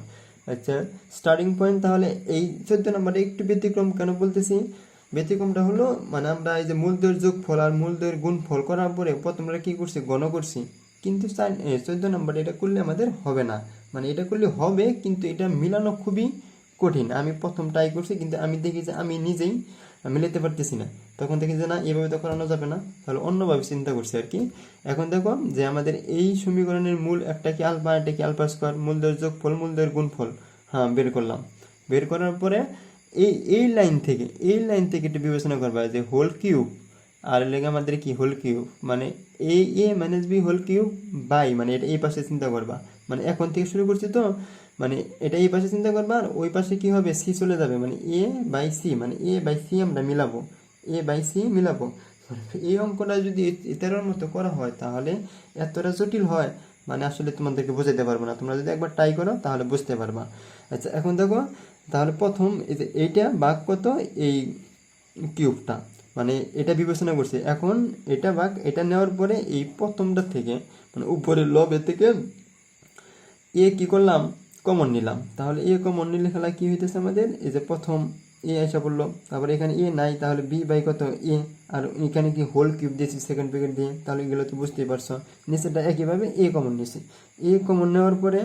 আচ্ছা, স্টার্টিং পয়েন্ট তাহলে এই 14 নম্বরে একটু ব্যতিক্রম কেন বলতেছি, ব্যতিক্রমটা হলো মানে আমরা এই যে মূলদ্বয়ের যোগফল আর মূলদ্বয়ের গুণফল করার পরে প্রথম আমরা কি করছি, গণ করছি। কিন্তু 14 নম্বরে এটা করলে আমাদের হবে না, মানে এটা করলে হবে কিন্তু এটা মিলানো খুবই কঠিন। আমি প্রথম ট্রাই করছি কিন্তু আমি দেখি যে আমি নিজেই মিলাতে পারতেছি না, তখন দেখি যে না এভাবে তো করানো যাবে না, তাহলে অন্যভাবে চিন্তা করছি আর কি। এখন দেখো যে আমাদের এই সমীকরণের মূল একটা কি আলফা, একটা কি আলফা স্কোয়ার, মূলদ্বয়ের যোগফল মূলদ্বয়ের গুণফল, হ্যাঁ বের করলাম। বের করার পরে এই লাইন থেকে একটু বিবেচনা করবা যে হোল কিউব, আর লেগে আমাদের কি হোল কিউব মানে a minus b whole cube by, মানে এটা এই পাশে চিন্তা করবা, মানে এখন থেকে শুরু করছি তো, মানে এটা এই পাশে চিন্তা করবা আর ওই পাশে কি হবে সি চলে যাবে, মানে এ বাই সি, মানে এ বাই সি আমরা মিলাবো, এ বাই সি মিলাবো। এই অঙ্কটা যদি 13-র মতো করা হয় তাহলে এতটা জটিল হয়, মানে আসলে তোমাদেরকে বোঝাতে পারবো না, তোমরা যদি একবার ট্রাই করো তাহলে বুঝতে পারবা। আচ্ছা, এখন দেখো তাহলে প্রথম এই যে এইটা ভাগ কত, এই কিউবটা, মানে এটা বিবেচনা করছি। এখন এটা ভাগ এটা নেওয়ার পরে এই প্রথমটা থেকে মানে উপরের লবে থেকে এ কি করলাম, কমন নিলাম। তাহলে এ কমন নিলে খেলা কি হইতেছে আমাদের, এই যে প্রথম এ আসা পড়লো, তারপরে এখানে এ নাই তাহলে বি বাই কত এ, আর এখানে কি হোল কিউব দিয়েছি সেকেন্ড ব্র্যাকেট দিয়ে, তাহলে এগুলো তো বুঝতেই পারছো। নিচেটা একইভাবে এ কমন নিয়েছি, এ কমন নেওয়ার পরে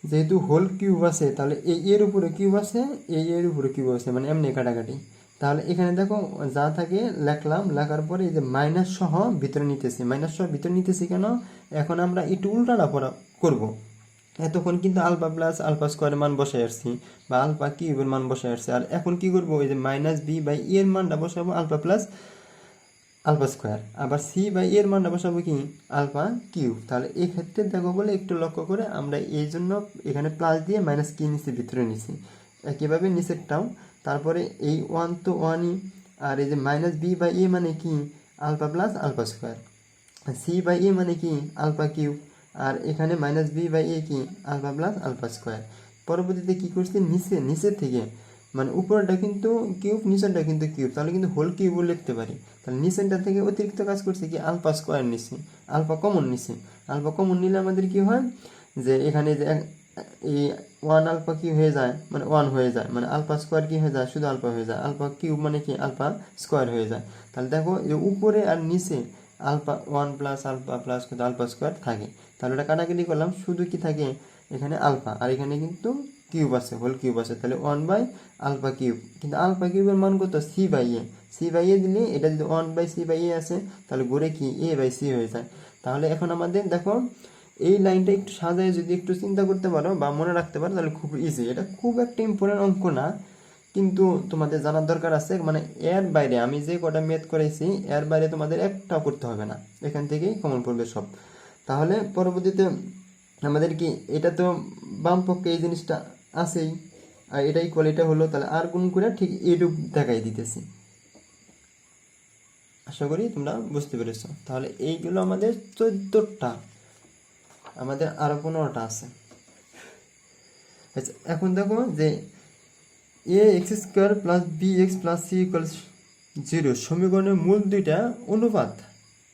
যেহেতু হোল কিউব আছে তাহলে এই এর উপরে কিউব আছে, এই এর উপরে কিউব আছে, মানে এমনি কাটাকাটি। তাহলে এখানে দেখো যা থাকে লেখলাম, লেখার পরে এই যে মাইনাস সহ ভিতরে নিতেছি, মাইনাস সহ ভিতরে নিতেছি কেন, এখন আমরা একটু উল্টাটা পড়া করবো। এতক্ষণ কিন্তু আলফা প্লাস আলফা স্কোয়ারের মান বসাই আসছি বা আলফা কিউবের মান বসাই আসছি, আর এখন কি করবো, এই যে মাইনাস বি বাই এর মানটা বসাবো আলফা প্লাস আলফা স্কোয়ার, আবার সি বাই এর মানটা বসাবো কি আলফা কিউব। তাহলে এই ক্ষেত্রে দেখো বলে একটু লক্ষ্য করে আমরা এই জন্য এখানে প্লাস দিয়ে মাইনাস কি নিচ্ছি, ভিতরে নিচ্ছি একইভাবে নিচেরটাও। তারপরে এই 1 তো 1ই, আর এই যে মাইনাস বি বাই এ মানে কি alpha plus alpha square, c by a মানে কি আলফা কিউব, আর এখানে মাইনাস বি বাই এ কি আলফা প্লাস আলফা স্কোয়ার। পরবর্তীতে কি করছি, নিচে থেকে মানে উপরটা কিন্তু কিউব নিচেরটা কিন্তু কিউব, তাহলে কিন্তু হোল কিউবও লিখতে পারি। তাহলে নিচেরটা থেকে অতিরিক্ত কাজ করছি কি আলফা স্কোয়ার নিচ্ছি, আলফা কমন নিচ্ছি। আলফা কমন নিলে আমাদের কি হয় যে এখানে যে এই 1 আলফা কি হয়ে যায়, মানে 1 হয়ে যায়, মানে আলফা স্কোয়ার কি হয়ে যায়, শুধু আলফা হয়ে যায়, আলফা কিউব মানে কি আলফা স্কোয়ার হয়ে যায়। তাহলে দেখো যে উপরে আর নিচে আলফা 1 প্লাস আলফা প্লাস কত আলফা স্কোয়ার থাকে। তাহলে এটা কাটাকাটি করলাম, শুধু কি থাকে এখানে আলফা, আর এখানে কিন্তু কিউব আছে, হোল কিউব আছে, তাহলে 1 বাই আলফা কিউব। কিন্তু আলফা কিউবের মান কত c by a, c by a দিলে এটা যদি 1 বাই সি বাই এ আছে তাহলে ঘুরে কি এ বাই সি হয়ে যায়। তাহলে এখন আমাদের দেখো এই লাইনটা একটু সাজায় যদি একটু চিন্তা করতে পারো বা মনে রাখতে পারো তাহলে খুব ইজি। এটা খুব একটা ইম্পর্টেন্ট অঙ্ক না, কিন্তু তোমাদের জানার দরকার আছে, মানে এর বাইরে আমি যে কটা মেথ করেছি এর বাইরে তোমাদের একটাও করতে হবে না, এখান থেকেই কমন পড়বে সব। তাহলে পরবর্তীতে আমাদের কি এটা তো বাম পক্ষে এই জিনিসটা আছেই, আর এটাই কোয়ালিটা হলো, তাহলে আর গুণ করে ঠিক এইটুক দেখাই দিতেছি। আশা করি তোমরা বুঝতে পেরেছো। তাহলে এইগুলো আমাদের 14টা, আমাদের আরো 15টা আছে। আচ্ছা, এখন দেখো যে a x square plus b x plus c equals 0 সমীকরণের মূল দুইটা অনুপাত।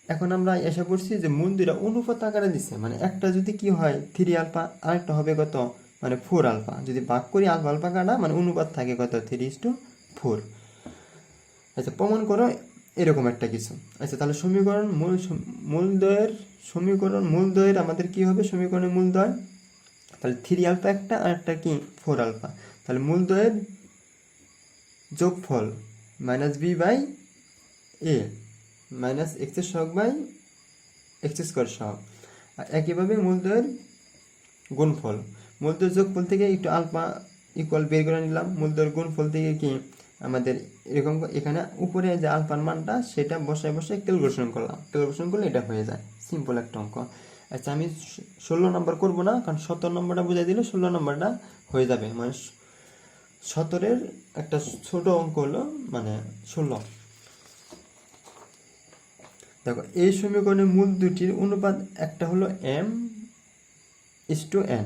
এখন আমরা এসে পড়ছি যে মূল দুইটা অনুপাত আকারে দিচ্ছে, মানে একটা যদি কি হয় 3 আলফা, আরেকটা হবে কত মানে 4 আলফা। যদি ভাগ করি আলফা আলফা কাটা মানে অনুপাত থাকে কত 3:4। আচ্ছা প্রমাণ করো এরকম একটা কিছু। আচ্ছা তাহলে সমীকরণ মূল দ্বয়ের আমাদের কি হবে সমীকরণের মূল দ্বয়, তাহলে 3 আলফা একটা আর একটা কি 4 আলফা, তাহলে মূল দ্বয়ের যোগফল minus B by A minus X সহগ বাই এক্স স্কোয়ার সহগ। আর একইভাবে মূলদ্বয়ের গুণফল, মূলদ্বয়ের যোগফল থেকে একটু আলফা ইকুয়াল বের করে নিলাম, মূলদ্বয়ের গুণফল থেকে কি আমাদের এরকম এখানে উপরে যে আলফার মানটা সেটা বসায় বসায় ক্যালকুলেশন করলাম, ক্যালকুলেশন করলে এটা হয়ে যায়, সিম্পল একটা অঙ্ক। আচ্ছা আমি 16 নম্বর করবো না, কারণ 17 নম্বরটা বুঝাই দিলে 16 নম্বরটা হয়ে যাবে। মানে 17-এর একটা ছোট অঙ্ক হলো মানে 16। দেখো এই সমীকরণের মূল দুটির অনুপাত একটা হলো m:n,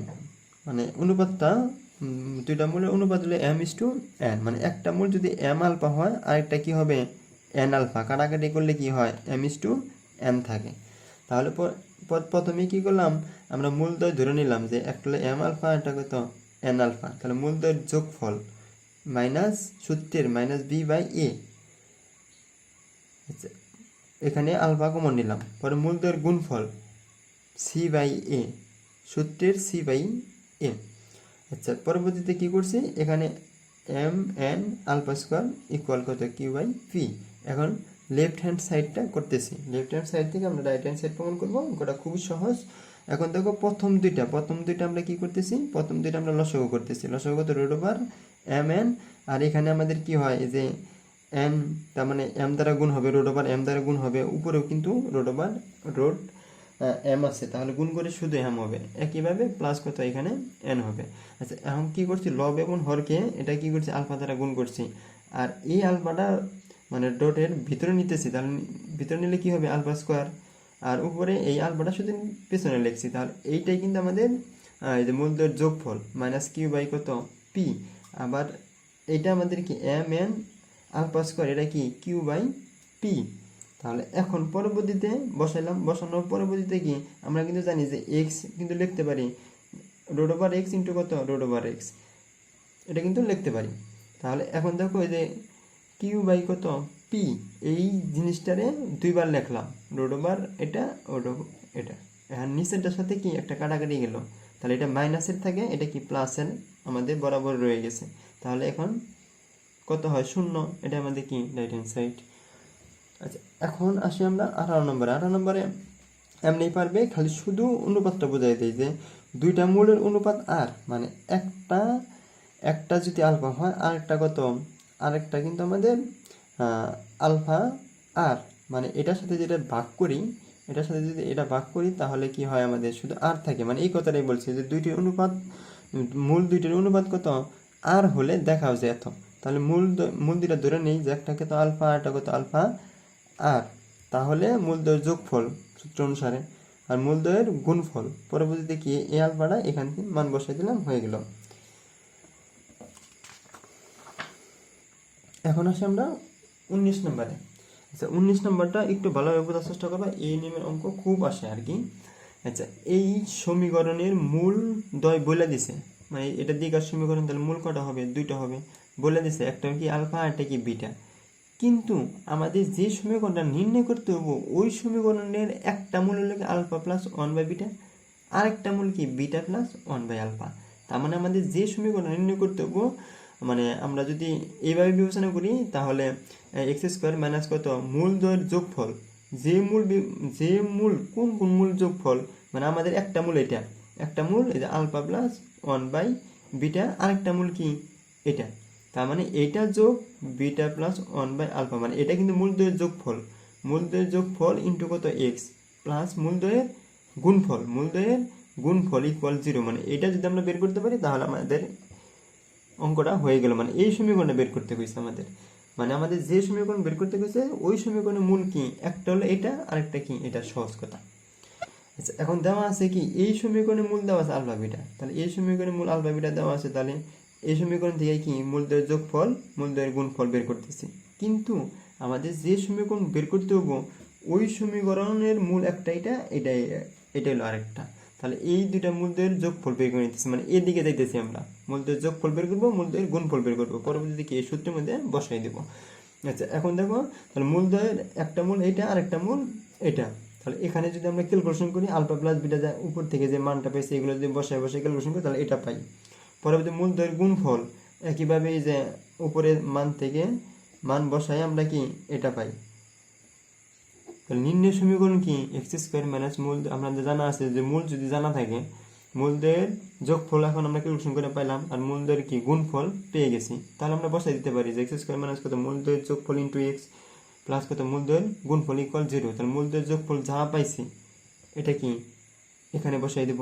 মানে অনুপাতটা দুইটা মূলের অনুপাত হলো m:n, মানে একটা মূল যদি m আলফা হয় আরেকটা কি হবে n আলফা, কাটাকাটি করলে কি হয় m:n থাকে। তাহলে প্রথমে কি করলাম আমরা মূলদ্বয় ধরে নিলাম যে একটা হলো m আলফা একটা কত n আলফা, তাহলে মূলদ্বয়ের যোগফল মাইনাস সূত্রের মাইনাস বি বাই এ, আচ্ছা এখানে আলফা কমন নিলাম, পরে মূলদ্বয়ের গুণফল সি বাই এ সূত্রের সি বাই এ। আচ্ছা পরবর্তীতে কি করছি এখানে M N alpha square equal কত কিউ বাই পি। এখন লেফট হ্যান্ড সাইডটা করতেছি, লেফট হ্যান্ড সাইড থেকে আমরা রাইট হ্যান্ড সাইড প্রমাণ করবো, ওটা খুবই সহজ। এখন দেখো প্রথম দুইটা আমরা কি করতেছি, প্রথম দুইটা আমরা লসাগু করতেছি, লসাগু কত রুট ওভার এম এন, আর এখানে আমাদের কি হয় যে এন তার মানে এম দ্বারা গুণ হবে রুট ওভার এম দ্বারা গুণ হবে, উপরেও কিন্তু রুট ওভার রুট এম আছে, তাহলে গুণ করে শুধু এম হবে, একইভাবে প্লাস কত এখানে এন হবে। আচ্ছা এখন কি করছি লব এবং হরকে এটা কি করছি আলফা দ্বারা গুণ করছি, আর এই আলফাটা মানে ডটের ভিতরে নিতেছি, তাহলে ভিতরে নিলে কি হবে আলফা স্কোয়ার, আর উপরে এই আলফাটা শুধু পেছনে লিখছি, তাহলে এইটাই কিন্তু আমাদের এই যে মূলদ্বয়ের যোগফল মাইনাস কিউ বাই কত পি। আবার এইটা আমাদের কি এম এন আলফা স্কোয়ার, এটা কি কিউ বাই পি। তাহলে এখন পরবর্তীতে বসাইলাম, বসানোর পরবর্তীতে কি আমরা কিন্তু জানি যে এক্স কিন্তু লিখতে পারি রুট ওভার এক্স ইন্টু কত রুট ওভার এক্স, এটা কিন্তু লিখতে পারি। তাহলে এখন দেখো এই যে কিউ বাই কত পি, এই জিনিসটারে দুইবার লিখলাম রুট ওভার এটা এটা, এখন নিচেরটার সাথে কি একটা কাটাকাটি গেল, তাহলে এটা মাইনাসের থাকে এটা কি প্লাসের আমাদের বরাবর রয়ে গেছে, তাহলে এখন কত হয় 0, এটা আমাদের কি রাইট হ্যান্ড সাইড। আচ্ছা এখন আসি আমরা 18 নম্বরে এমনি পারবে খালি শুধু অনুপাতটা বোঝাই দেয় যে দুইটা মূলের অনুপাত আর, মানে একটা যদি আলফা হয় আরেকটা কত আরেকটা কিন্তু আমাদের আলফা আর, মানে এটার সাথে যেটা ভাগ করি এটার সাথে যদি এটা ভাগ করি তাহলে কি হয় আমাদের শুধু আর থাকে, মানে এই কথাটাই বলছে যে মূল দুইটির অনুপাত কত আর হলে দেখাও যে এত, তাহলে মূল দুইটা ধরে নেই যে একটা কত আলফা আর একটা কত আলফা আর, তাহলে মূলদ্বয়ের যোগফল সূত্র অনুসারে আর মূলদ্বয়ের গুণফল, পরবর্তীতে কি এই আলফাটা এখান থেকে মান বসাই দিলাম হয়ে গেল। এখন আসি আমরা 19 নম্বরে। আচ্ছা 19 নম্বরটা একটু ভালোভাবে বোঝার চেষ্টা করবা, এই নিয়মের অঙ্ক খুব আসে আর কি। আচ্ছা এই সমীকরণের মূল দ্বয় বলে দিছে, মানে এটা দ্বিঘাত সমীকরণ, তাহলে মূল কটা হবে দুইটা হবে বলে দিছে, একটা কি আলফা আর একটা কি বিটা, কিন্তু আমাদের যে সমীকরণটা নির্ণয় করতে হবে ওই সমীকরণের একটা মূল হলো আলফা প্লাস 1/বিটা, আরেকটা মূল কি বিটা প্লাস 1/আলফা। তার মানে আমাদের যে সমীকরণ নির্ণয় করতে হবে, মানে আমরা যদি এইভাবে বিবেচনা করি তাহলে এক্স স্কোয়ার মাইনাস কত মূলদ্বয়ের যোগফল, যে মূল কোন মূল যোগফল, মানে আমাদের একটা মূল এটা, একটা মূল এই যে আলফা প্লাস 1/বিটা, আরেকটা মূল কি এটা, তার মানে এইটা যোগ বিটা প্লাস 1/আলফা, মানে এটা কিন্তু মূলদ্বয়ের যোগফল ইন্টু কত এক্স প্লাস মূলদ্বয়ের গুণফল ইকুয়াল 0, মানে এটা যদি আমরা বের করতে পারি তাহলে আমাদের অঙ্কটা হয়ে গেল। মানে এই সমীকরণটা বের করতে হয়েছে আমাদের, মানে আমাদের যে সমীকরণ বের করতে হয়েছে ওই সমীকরণের মূল কি একটা হলো এটা আরেকটা কি এটা, সহজ কথা। আচ্ছা এখন দেওয়া আছে কি এই সমীকরণের মূল দেওয়া আছে আলফা বিটা, তাহলে এই সমীকরণের মূল আলফা বিটা দেওয়া আছে, তাহলে এই সমীকরণ থেকে কি মূলদ্বয়ের যোগফল মূলদ্বয়ের গুণফল বের করতেছি, কিন্তু আমাদের যে সমীকরণ বের করতে হবো ওই সমীকরণের মূল একটা এটা হলো আরেকটা, তাহলে এই দুইটা মূলদ্বয়ের যোগফল বের করে নিতেছি, মানে এদিকে যাইতেছি আমরা, মূলদ্বয়ের যোগফল বের করবো, মূলদ্বয়ের গুণফল বের করবো, পরবর্তীতে কি এই সূত্রের মধ্যে বসাই দেবো। আচ্ছা এখন দেখো তাহলে মূলদ্বয়ের একটা মূল এইটা আর একটা মূল এটা, তাহলে এখানে যদি আমরা ক্যালকুলেশন করি আলফা প্লাস বিটা যা উপর থেকে যে মানটা পাইছি এগুলো যদি বসায় ক্যালকুলেশন করি তাহলে এটা পাই। পরবর্তী মূলদ্বয়ের গুণফল একইভাবে এই যে উপরের মান থেকে মান বসাই আমরা কি এটা পাই। তাহলে নির্ণয় সমীকরণ কি এক্স স্কোয়ার মাইনাস মূল, আমাদের জানা আছে যে মূল যদি জানা থাকে মূলদের যোগফল এখন আমরা ক্যালকুলেশন করে পাইলাম, আর মূলদের কি গুণফল পেয়ে গেছি, তাহলে আমরা বসাই দিতে পারি যে এক্স স্কোয়ার মাইনাস কত মূলদের যোগফল ইন্টু এক্স প্লাস কত মূলদের গুণফল ইকুয়াল 0। তাহলে মূলদের যোগফল যা পাইছি এটা কি এখানে বসাই দেব,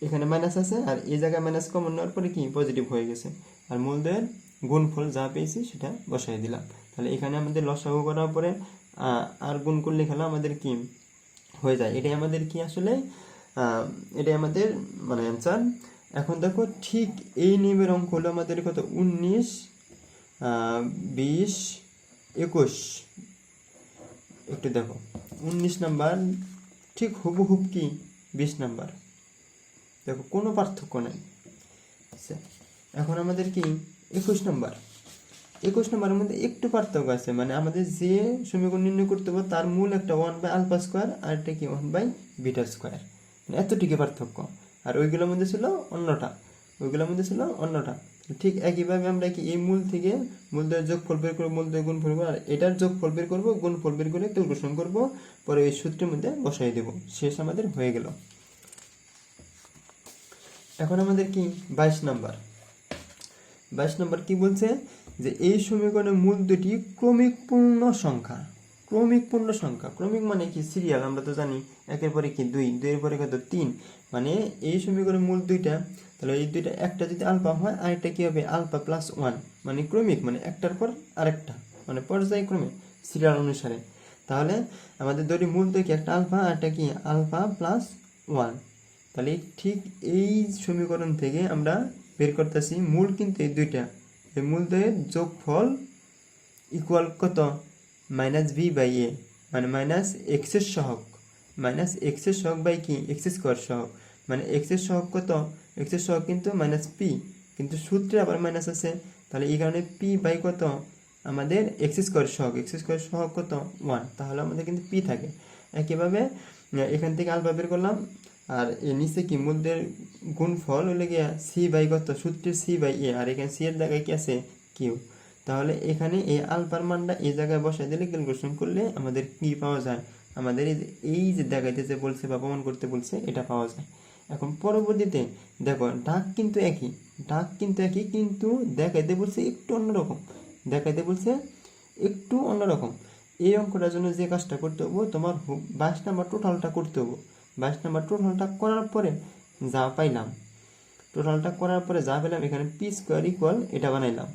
এখানে মাইনাস আছে আর এই জায়গায় মাইনাস কমন নেওয়ার পরে কি পজিটিভ হয়ে গেছে, আর মূলদের গুণফল যা পেয়েছি সেটা বসাই দিলাম। তাহলে এখানে আমাদের লসাগু করার পরে আর গুণ করলে খেলা আমাদের কি হয়ে যায়, এটাই আমাদের কি আসলে এটাই আমাদের মানে অ্যান্সার। এখন দেখো ঠিক এই নিয়মের অঙ্ক হলো আমাদের কত 19, 20, 21, একটু দেখো 19 নাম্বার ঠিক হুবহুব কি 20 নাম্বার, দেখো কোনো পার্থক্য নেই। আচ্ছা এখন আমাদের কি 21 নাম্বার, 21 নম্বরের মধ্যে একটু পার্থক্য আছে, মানে আমাদের যে সমীকরণ নির্ণয় করতে হবে তার মূল একটা 1/α স্কোয়ার আর একটা কি 1/β স্কোয়ার, মানে এতটুকু পার্থক্য, আর ওইগুলোর মধ্যে ছিল অন্যটা। ঠিক একইভাবে আমরা কি এই মূল থেকে মূলদের যোগফল বের করবো, মূলদের গুণফল করবো, আর এটার যোগফল বের করবো, গুণফল বের করে ক্যালকুলেশন করবো, পরে এই সূত্রের মধ্যে বসাই দেবো, শেষ আমাদের হয়ে গেল। এখন আমাদের কি 22 নাম্বার কি বলছে যে এই সমীকরণের মূল দুটি ক্রমিক পূর্ণ সংখ্যা। ক্রমিক মানে কি সিরিয়াল, আমরা তো জানি একের পরে কি 2, 2 এর পরে কত 3, মানে এই সমীকরণের মূল দুইটা, তাহলে এই দুইটা একটা যদি আলফা হয় আর একটা কি হবে আলফা প্লাস 1, মানে ক্রমিক মানে একটার পর আরেকটা, মানে পর্যায়ক্রমে সিরিয়াল অনুসারে। তাহলে আমাদের দুটি মূল দুই কি একটা আলফা আর একটা কি আলফা প্লাস 1, তাহলে ঠিক এই সমীকরণ থেকে আমরা বের করতেছি মূল কিন্তু এই দুইটা, এই মূল দুইয়ের যোগফল ইকুয়াল কত -b/a, মানে মাইনাস এক্সের সহগ বাই কি এক্স স্কোয়ার সহগ, মানে এক্সের সহগ কত, এক্সের সহগ কিন্তু -p, কিন্তু সূত্রে আবার মাইনাস আছে, তাহলে এই কারণে p বাই কত আমাদের এক্স স্কোয়ার সহগ কত 1, তাহলে আমাদের কিন্তু p থাকে। একইভাবে এখান থেকে আলফা বের করলাম, আর এর নিচে কি মূলদের গুণফল হলে গিয়া সি বাই কত সূত্রের c/a, আর এখানে সি এর জায়গায় কি আছে কিউ, তাহলে এখানে এই আলফার মানটা এই জায়গায় বসাই দিলে ক্যালকুলেশন করলে আমাদের কি পাওয়া যায়, আমাদের এই যে দেখাইতেছে বলছে বা প্রমাণ করতে বলছে এটা পাওয়া যায়। এখন পরবর্তীতে দেখো ডাক কিন্তু একই, কিন্তু দেখাইতে বলছে একটু অন্যরকম। এই অঙ্কটার জন্য যে কাজটা করতে হবে তোমার 22 নাম্বার টোটালটা করতে হবে, 22 নাম্বার টোটালটা করার পরে যা পেলাম এখানে পি স্কোয়ার ইকুয়াল এটা বানাইলাম,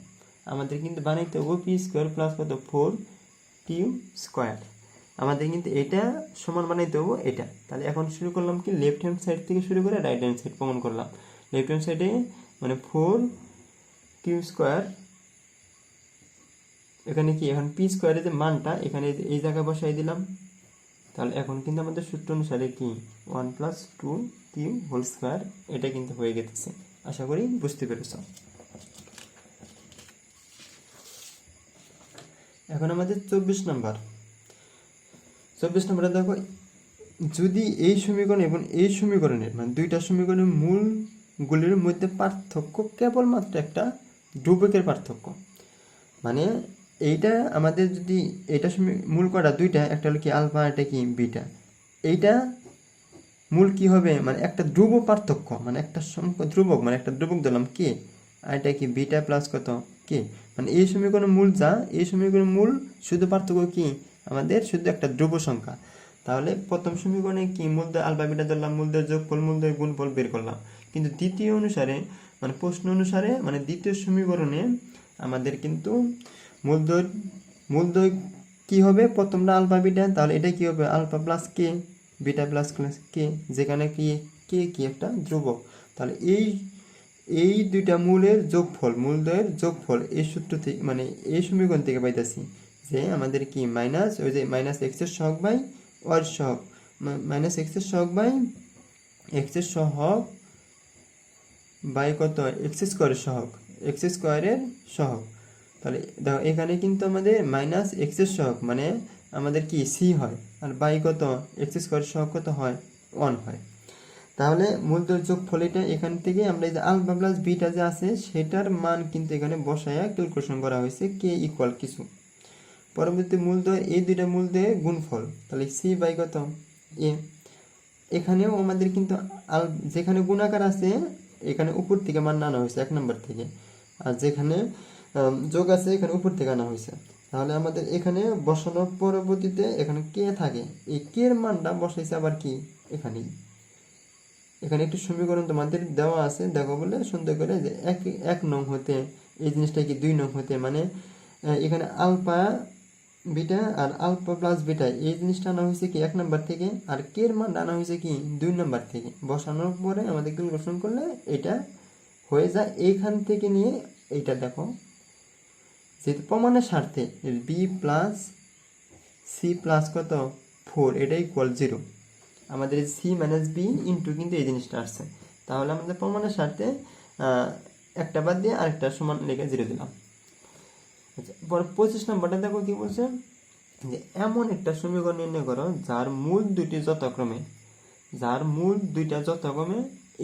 আমাদের কিন্তু বানাইতে হবে পি স্কোয়ার প্লাস কত 4q স্কোয়ার, আমাদের কিন্তু এটা সমান বানাইতে হবে এটা। তাহলে এখন শুরু করলাম কি লেফট হ্যান্ড সাইড থেকে শুরু করে রাইট হ্যান্ড সাইড প্রমাণ করলাম। লেফট হ্যান্ড সাইডে মানে 4q স্কোয়ার, এখানে কি এখন পি স্কোয়ারের যে মানটা এখানে এই জায়গায় বসাই দিলাম, তাহলে এখন কিন্তু আমাদের সূত্র অনুসারে কি 1 + 2q হোল স্কোয়ার এটা কিন্তু হয়ে গেছে। আশা করি বুঝতে পেরেছ। এখন আমাদের 24 নাম্বারে দেখো যদি এই সমীকরণ এবং এই সমীকরণের মানে দুইটা সমীকরণের মূলগুলির মধ্যে পার্থক্য কেবলমাত্র একটা ধ্রুবকের পার্থক্য, মানে এইটা আমাদের যদি এটা মূল করা দুইটা, একটা হলো কি আলফা একটা কি বিটা, এইটা মূল কি হবে মানে একটা ধ্রুব পার্থক্য, মানে একটা ধ্রুবক মানে একটা ধ্রুবক দিলাম কে, আর এটা কি বিটা প্লাস কত কে, মানে এই সমীকরণের মূল যা এই সমীকরণের মূল শুধু পার্থক্য কি আমাদের শুধু একটা ধ্রুব সংখ্যা। তাহলে প্রথম সমীকরণে কি মূলদের আলফা বিটা ধরলাম, মূলদের যোগফল মূলদের গুণফল বের করলাম, কিন্তু দ্বিতীয় অনুসারে মানে প্রশ্ন অনুসারে মানে দ্বিতীয় সমীকরণে আমাদের কিন্তু মূলদ্বয় কি হবে প্রথমটা আলফা বিটা, তাহলে এটা কি হবে আলফা প্লাস কে বিটা প্লাস কে, যেখানে কি কে কি একটা ধ্রুবক। তাহলে এই দুইটা মূলদ্বয়ের যোগফল এই সূত্র থেকে মানে এই সমীকরণ থেকে পাইতেছি যে আমাদের কি মাইনাস ওই যে মাইনাস এক্সের সহগ বাই ওয়ার সহগ, মাইনাস এক্সের সহগ বাই এক্সের সহগ বাই কত এক্স স্কোয়ারের সহগ, এক্স স্কোয়ারের সহগ। তাহলে দেখো এখানে কিন্তু আমাদের মাইনাস এক্সের সহগ মানে আমাদের কি সি হয়, আর বাই কত এক্স স্কোয়ারের সহগ কত হয় 1 হয়। তাহলে মূলদৈর যোগফল এটা এখান থেকে আমরা এই যে আলফা প্লাস বিটা যে আছে সেটার মান কিন্তু এখানে বসায়া ক্যালকুলেশন করা হয়েছে কে ইকুয়াল কিছু। পরবর্তী মূলদয় এই দুইটা মূলদয়ের গুণফল, তাহলে সি বাই কত এ। এখানেও আমাদের কিন্তু যেখানে গুণাকার আছে এখানে উপর থেকে মান আনা হয়েছে 1 নম্বর থেকে, আর যেখানে যোগ আছে এখানে উপর থেকে আনা হয়েছে। তাহলে আমাদের এখানে বসানোর পরবর্তীতে এখানে কে থাকে, এই কে এর মানটা বসাইছে আবার কি এখানেই। এখানে একটি সমীকরণ তোমাদের দেওয়া আছে, দেখো বলে সুন্দর করে যে এক নং হতে এই জিনিসটা কি 2 নং হতে, মানে এখানে আলফা বিটা আর আলফা প্লাস বিটা এই জিনিসটা আনা হয়েছে কি 1 নম্বর থেকে, আর কে এর মান আনা হয়েছে কি 2 নম্বর থেকে। বসানোর পরে আমাদের ক্যালকুলেশন করলে এটা হয়ে যায়। এইখান থেকে নিয়ে এইটা দেখো যেহেতু প্রমাণের স্বার্থে বি প্লাস সি প্লাস কত 4 এটা ইকুয়াল 0, আমাদের সি মাইনাস বি ইন্টু কিন্তু এই জিনিসটা আসছে। তাহলে আমাদের প্রমাণের স্বার্থে একটা বাদ দিয়ে আরেকটা সমান লিখে 0 দিলাম। আচ্ছা, পরে 25 নম্বরটা দেখো কি বলছে যে এমন একটা সমীকরণ নির্ণয় করো যার মূল দুইটা যথাক্রমে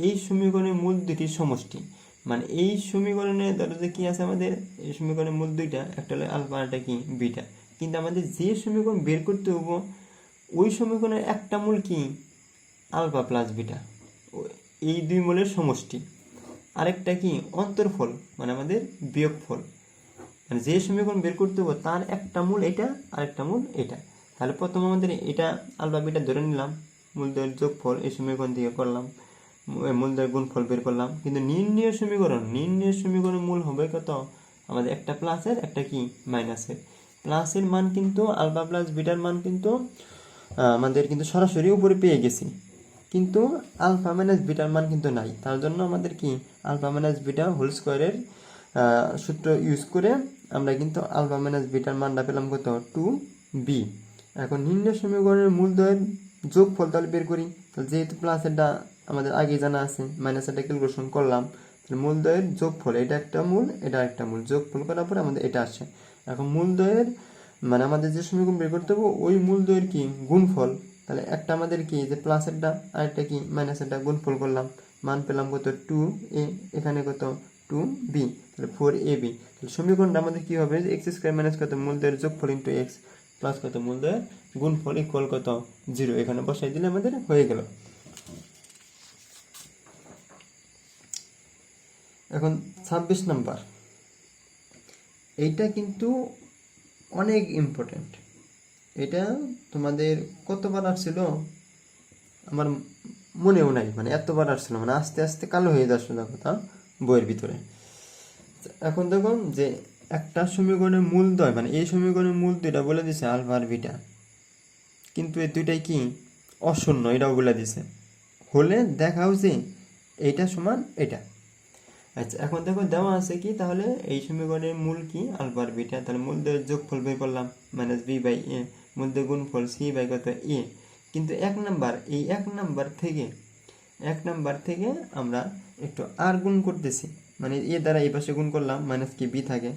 এই সমীকরণের মূল দুইটির সমষ্টি। মানে এই সমীকরণে ধরো যে কি আছে আমাদের এই সমীকরণের মূল দুইটা, একটা হলো আলফা আর একটা কি বিটা, কিন্তু আমাদের যে সমীকরণ বের করতে হবো ওই সমীকরণের একটা মূল কি আলফা প্লাস বিটা, এই দুই মূলের সমষ্টি। আরেকটা কি অন্তরফল মানে আমাদের বিয়োগফল, মানে যে সমীকরণ বের করতে হবে তার একটা মূল এটা আর একটা মূল এটা। তাহলে প্রথম আমাদের এটা আলফা বিটা ধরে নিলাম, মূলদ্বয়ের যোগফল এই সমীকরণ থেকে করলাম, মূলদ্বয়ের গুণফল বের করলাম। কিন্তু নির্ণয় সমীকরণ মূল হবে কত আমাদের একটা প্লাসের একটা কি মাইনাসের। প্লাসের মান কিন্তু আলফা প্লাস বিটার মান কিন্তু আমাদের কিন্তু সরাসরি উপরে পেয়ে গেছি, কিন্তু আলফা মাইনাস বিটার মান কিন্তু নাই। তার জন্য আমাদের কি আলফা মাইনাস বিটা হোল স্কোয়ারের সূত্র ইউজ করে আমরা কিন্তু আলফা মাইনাস বিটার মানটা পেলাম কত 2b। এখন নির্ণয় সমীকরণের মূলদ্বয়ের যোগফল তাহলে বের করি। তাহলে যেহেতু প্লাসেরটা আমাদের আগে জানা আছে মাইনাসেরটা ক্যালকুলেশন করলাম, তাহলে মূলদ্বয়ের যোগফল এটা একটা মূল এটা একটা মূল, যোগফল করার পরে আমাদের এটা আসে। এখন মূলদ্বয়ের মানে আমাদের যে সমীকরণ বের করতে হবে ওই মূলদ্বয়ের কি গুণফল, তাহলে একটা আমাদের কি যে প্লাসেরটা আর একটা কি মাইনাসেরটা গুণফল করলাম, মান পেলাম কত 2a, এখানে কত 2b, তাহলে 4ab। তাহলে সমীকরণটা আমাদের কি হবে এক্স স্কোয়ার মাইনাস কত মূলদ্বয়ের যোগফল ইন্টু এক্স প্লাস কত মূলদ্বয়ের গুণফল ইকুয়াল কত 0, এখানে বসাই দিলে আমাদের হয়ে গেল। এখন 26 নাম্বার, এইটা কিন্তু অনেক ইম্পর্টেন্ট। এটা তোমাদের কতবার আসছিল আমার মনেও নাই, মানে এতবার আসছিল, মানে আস্তে আস্তে কালো হয়ে যাচ্ছে দেখো তা বইয়ের ভিতরে। এখন দেখো যে একটা সমীকরণের মূলদ্বয় মানে এই সমীকরণের মূল দুইটা বলে দিছে আলফা আর বিটা, কিন্তু এই দুইটাই কি অশূন্য এটাও বলে দিছে, হলে দেখাও যে এইটা সমান এটা। আচ্ছা, এখন দেখো দেওয়া আছে কি তাহলে এই সমীকরণের মূল কি আলফা আর বিটা, তাহলে মূলদ্বয়ের যোগফল বের করলাম মাইনাস বি বাই এ, মূলদ্বয়ের গুণফল সি বাই কত এ। কিন্তু এক নাম্বার থেকে আমরা একটু আর গুণ করতেছি, মানে এ দ্বারা এই পাশে গুণ করলাম মাইনাস কি বি থাকে,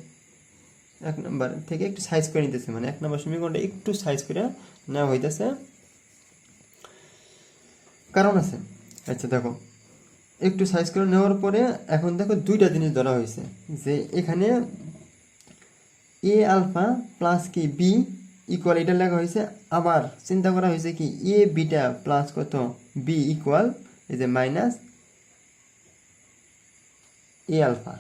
1 নাম্বার থেকে একটু সাইজ করে নিতেছে, মানে 1 নাম্বার সমীকরণটা একটু সাইজ করে নেওয়া হইতেছে, কারণ আছে। আচ্ছা দেখো একটু সাইজ করে নেওয়ার পরে এখন দেখো দুইটা জিনিস ধরা হয়েছে, যে এখানে এ আলফা প্লাস কি বি ইকুয়াল এটা লেখা হয়েছে, আবার চিন্তা করা হয়েছে কি এ বিটা প্লাস কত বি ইকুয়াল এই যে মাইনাস এ আলফা।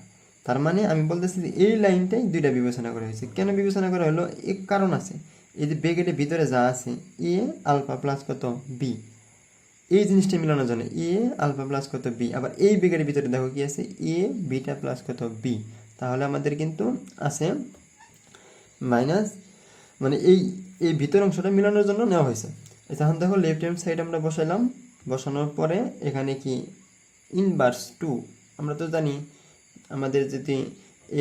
তার মানে আমি বলতেছি যে এই লাইনটাই দুইটা বিবেচনা করা হয়েছে। কেন বিবেচনা করা হলো এক কারণ আছে, এই যে ব্র্যাকেটের ভিতরে যা আছে এ আলফা প্লাস কত বি এই জিনিসটা মিলানোর জন্য এ আলফা প্লাস কত বি, আবার এই ব্র্যাকেটের ভিতরে দেখো কি আছে এ বিটা প্লাস কত বি, তাহলে আমাদের কিন্তু আছে মাইনাস, মানে এই ভিতর অংশটা মিলানোর জন্য নেওয়া হয়েছে। এখন দেখো লেফট হ্যান্ড সাইড আমরা বসাইলাম, বসানোর পরে এখানে কি ইনভার্স 2, আমরা তো জানি আমাদের যদি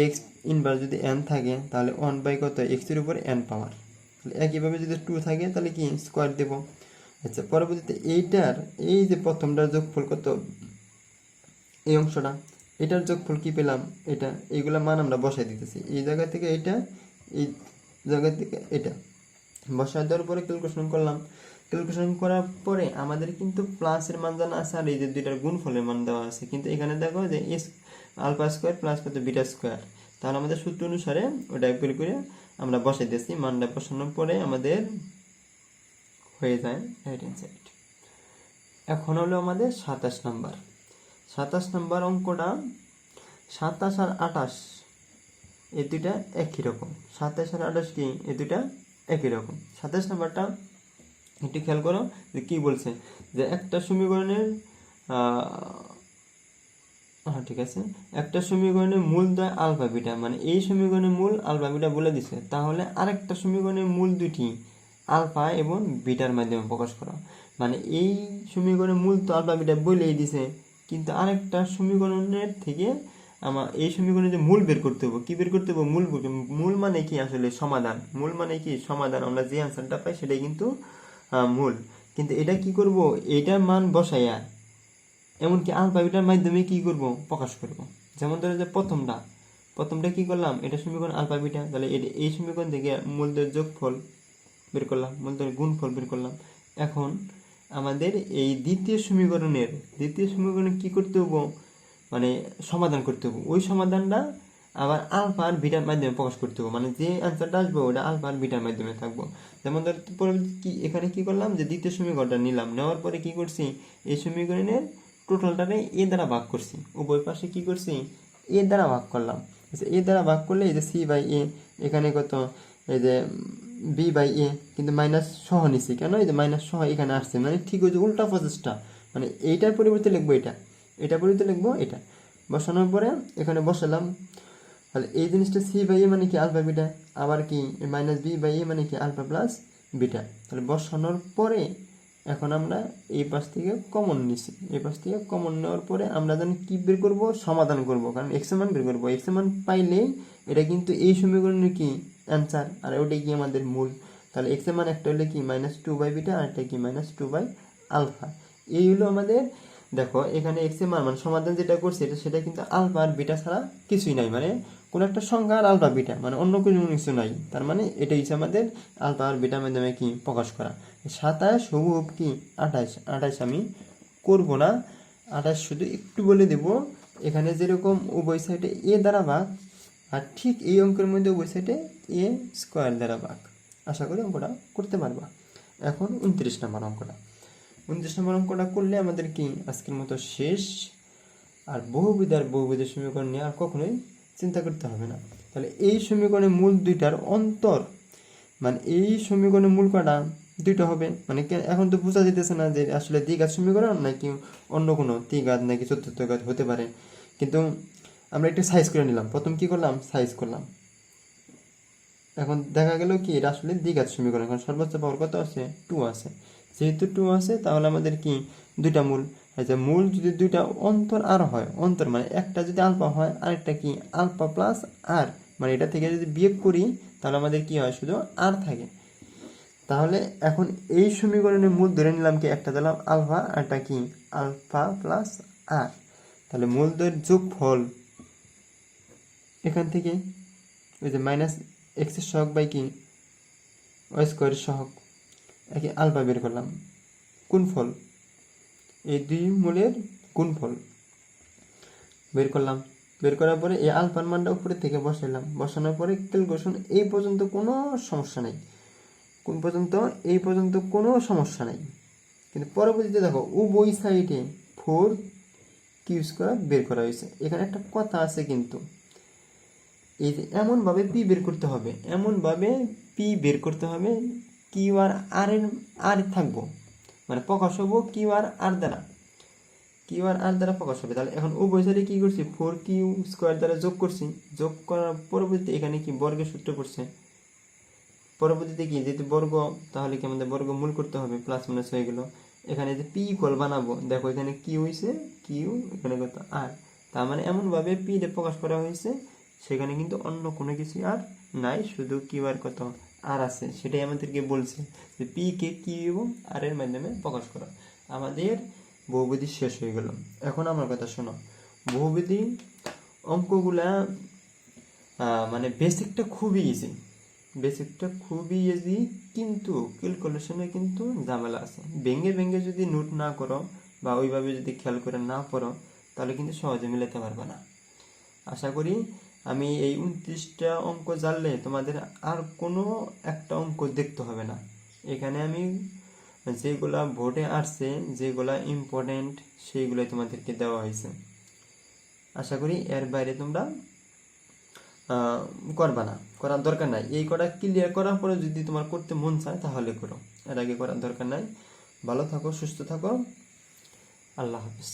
এক্স ইনভার্স যদি এন থাকে তাহলে 1 বাই কত এক্সের উপর এন পাওয়ার, তাহলে একইভাবে যদি 2 থাকে তাহলে কি স্কোয়ার দেব, আচ্ছা, পরবর্তীতে এইটার এই যে প্রথমটার যোগফল কত, এই অংশটা, এটার যোগফল কি পেলাম, এটা, এইগুলা মান আমরা বসাই দিতেছি। এই জায়গা থেকে এটা, এই জায়গা থেকে এটা বসায় দেওয়ার পরে ক্যালকুলেশন করলাম। ক্যালকুলেশন করার পরে আমাদের কিন্তু প্লাসের মান জানা আছে, আর এই যে দুইটার গুণফলের মান দেওয়া আছে। কিন্তু এখানে দেখো যে এস আলফা স্কোয়ার প্লাস কত বিটা স্কোয়ার, তাহলে আমাদের সূত্র অনুসারে ওটা বের করে আমরা বসাই দিয়েছি। মানটা বসানোর পরে আমাদের হয়ে যায় রাইট হ্যান্ড সাইড। এখন হলো আমাদের 27 নাম্বার। 27 নাম্বার অঙ্কটা 27 আর 28 এই দুইটা একই রকম। 27 আর 28 কি, এই দুইটা একই রকম। 27 নাম্বারটা একটু খেয়াল করো যে কি বলছে, যে একটা সমীকরণের হ্যাঁ ঠিক আছে, একটা সমীকরণের মূল দ্বয় আলফা বিটা, মানে এই সমীকরণের মূল আলফা বিটা বলে দিছে। তাহলে আরেকটা সমীকরণের মূল দুটি আলফা এবং বিটার মাধ্যমে প্রকাশ করা, মানে এই সমীকরণের মূল তো আলফা বিটা বলেই দিছে, কিন্তু আরেকটা সমীকরণের থেকে আমার এই সমীকরণের যে মূল বের করতে হবে, কি বের করতে হবে, মূল মানে কি আসলে সমাধান, মূল মানে কি সমাধান, আমরা যে অ্যান্সারটা পাই সেটাই কিন্তু মূল। কিন্তু এটা কি করব, এইটার মান বসাইয়া এমনকি আলফা বিটার মাধ্যমে কি করব, প্রকাশ করব। যেমন ধরো যে প্রথমটা কি করলাম, এটা সমীকরণ আলফা বিটা, তাহলে এই সমীকরণ থেকে মূলদের যোগফল বের করলাম, মূলদের গুণফল বের করলাম। এখন আমাদের এই দ্বিতীয় সমীকরণে কি করতে হবো, মানে সমাধান করতে হবে। ওই সমাধানটা আবার আলফা আর বিটার মাধ্যমে প্রকাশ করতে হবে, মানে যে অ্যান্সারটা আসবে ওটা আলফা আর বিটার মাধ্যমে থাকবো। যেমন ধর কি এখানে কি করলাম, যে দ্বিতীয় সমীকরণটা নিলাম, নেওয়ার পরে কি করছি, এই সমীকরণের টোটালটারে এ দ্বারা ভাগ করছি, উভয় পাশে কি করছি, এ দ্বারা ভাগ করলাম। এ দ্বারা ভাগ করলে এই যে সি বাই এ, এখানে কত, এই যে বি বাই এ, কিন্তু মাইনাস সহ নিছি কেন, এই যে মাইনাস সহ এখানে আসছে, মানে ঠিক ওই যে উল্টা প্রসেসটা, মানে এইটার পরিবর্তে লিখবো এটার পরিবর্তে লিখবো এটা। বসানোর পরে এখানে বসালাম, তাহলে এই জিনিসটা সি বাই এ মানে কি আলফা বিটা, আবার কি মাইনাস বি বাই এ মানে কি আলফা প্লাস বিটা। তাহলে বসানোর পরে এখন আমরা এই পাশ থেকে কমন নিছি, এই পাশ থেকে কমন নেওয়ার পরে আমরা জানি কি বের করব, সমাধান করব, কারণ এক্স এর মান বের করবো। এক্স এর মান পাইলেই এটা কিন্তু এই সমীকরণের কি অ্যান্সার, আর ওটাই কি আমাদের মূল। তাহলে এক্স এর মান একটা হলে কি -2 বাই বিটা, আর একটা কি -2 বাই আলফা। এই হলো আমাদের, দেখো এখানে এক্স এর মান মানে সমাধান যেটা করছে এটা সেটা কিন্তু আলফা আর বিটা ছাড়া কিছুই নাই, মানে কোনো একটা সংখ্যা আর আলফা বিটা, মানে অন্য কোনো কিছু নাই। তার মানে এটা হচ্ছে আমাদের আলফা আর বিটার মাধ্যমে কি প্রকাশ করা। 27 হুবহুব কি 28 আমি করব না, 28 শুধু একটু বলে দেব। এখানে যেরকম উভয় সাইডে এ দ্বারা ভাগ, আর ঠিক এই অঙ্কের মধ্যে উভয় সাইডে এ স্কোয়ার দ্বারা ভাগ। আশা করি অঙ্কটা করতে পারবা। এখন 29 নম্বর অঙ্কটা, 29 নম্বর অঙ্কটা করলে আমাদের কি আজকের মতো শেষ। আর বহুবিধের সমীকরণ নিয়ে আর কখনোই চিন্তা করতে হবে না। তাহলে এই সমীকরণের মূল দুইটার অন্তর, মানে এই সমীকরণের মূল কটা, দুইটা হবে। মানে এখন তো বোঝা যেতেছে না যে আসলে দ্বিঘাত সমীকরণ নাকি অন্য কোনো ত্রিঘাত নাকি চতুর্থ ঘাত হতে পারে, কিন্তু আমরা একটু সাইজ করে নিলাম। প্রথম কি করলাম, সাইজ করলাম। এখন দেখা গেল কি এটা আসলে দ্বিঘাত সমীকরণ, কারণ সর্বোচ্চ পাওয়ার কত আছে, 2 আছে। যেহেতু 2 আছে তাহলে আমাদের কি দুইটা মূল, আচ্ছা মূল যদি দুইটা অন্তর আর হয়, অন্তর মানে একটা যদি আলফা হয় আরেকটা কি আলফা প্লাস আর, মানে এটা থেকে যদি বিয়োগ করি তাহলে আমাদের কি হয়, শুধু আর থাকে। তাহলে এখন এই সমীকরণের মূল ধরে নিলাম কি, একটা দিলাম আলফা আর একটা কি আলফা প্লাস আর। তাহলে মূলদের যোগফল এখান থেকে ওই যে মাইনাস এক্স এর সহগ বাই কি ওয়াই স্কোয়ারের সহগ, একে আলফা বের করলাম, গুণফল এই দুই মূলের গুণফল বের করলাম। বের করার পরে এই আলফার মানটা উপরে থেকে বসাইলাম, বসানোর পরে ক্যালকুলেশন এই পর্যন্ত কোনো সমস্যা নেই, কোন পর্যন্ত, এই পর্যন্ত কোনো সমস্যা নেই। কিন্তু পরবর্তীতে দেখো উভয় সাইডে 4 কিউ স্কোয়ার বের করা হয়েছে। এখানে একটা কথা আছে কিন্তু, এই যে এমনভাবে পি বের করতে হবে, এমনভাবে পি বের করতে হবে কিউ আর আর থাকবো, মানে প্রকাশ হবো কিউ আর আর দ্বারা, কিউ আর আর দ্বারা প্রকাশ হবে। তাহলে এখন উভয় সাইডে কি করছি, 4 কিউ স্কোয়ার দ্বারা যোগ করছি, যোগ করার পরবর্তীতে এখানে কি বর্গের সূত্র পড়ছে, পরবর্তীতে কি যেহেতু বর্গ তাহলে কি আমাদের বর্গ মূল করতে হবে, প্লাস মাইনাস হয়ে গেল। এখানে যে পি ইকুয়াল বানাবো, দেখো এখানে কিউ হয়েছে কিউ, এখানে কত আর, তার মানে এমনভাবে পি তে প্রকাশ করা হয়েছে সেখানে কিন্তু অন্য কোনো কিছু আর নাই, শুধু কিউ আর কত আর আছে সেটাই আমাদেরকে বলছে যে পি কে কি এবং আর এর মাধ্যমে প্রকাশ করা। আমাদের বহুপদী শেষ হয়ে গেল। এখন আমার কথা শোনো, বহুপদী অঙ্কগুলা মানে বেসিকটা খুবই ইজি, কিন্তু ক্যালকুলেশনে কিন্তু ঝামেলা আছে। ভেঙে ভেঙে যদি নোট না করো বা ওইভাবে যদি খেয়াল করে না পড়ো তাহলে কিন্তু সহজে মিলাতে পারবে না। আশা করি আমি এই 29টা অঙ্ক জানলে তোমাদের আর কোনো একটা অঙ্ক দেখতে হবে না। এখানে আমি যেগুলা বোর্ডে আসছে, যেগুলা ইম্পর্টেন্ট, সেইগুলাই তোমাদেরকে দেওয়া হয়েছে। আশা করি এর বাইরে তোমরা করবা না, করার দরকার নাই। এই কটা ক্লিয়ার করার পরে যদি তোমার করতে মন চায় তাহলে করো, এর আগে করার দরকার নাই। ভালো থাকো, সুস্থ থাকো, আল্লাহ হাফিজ।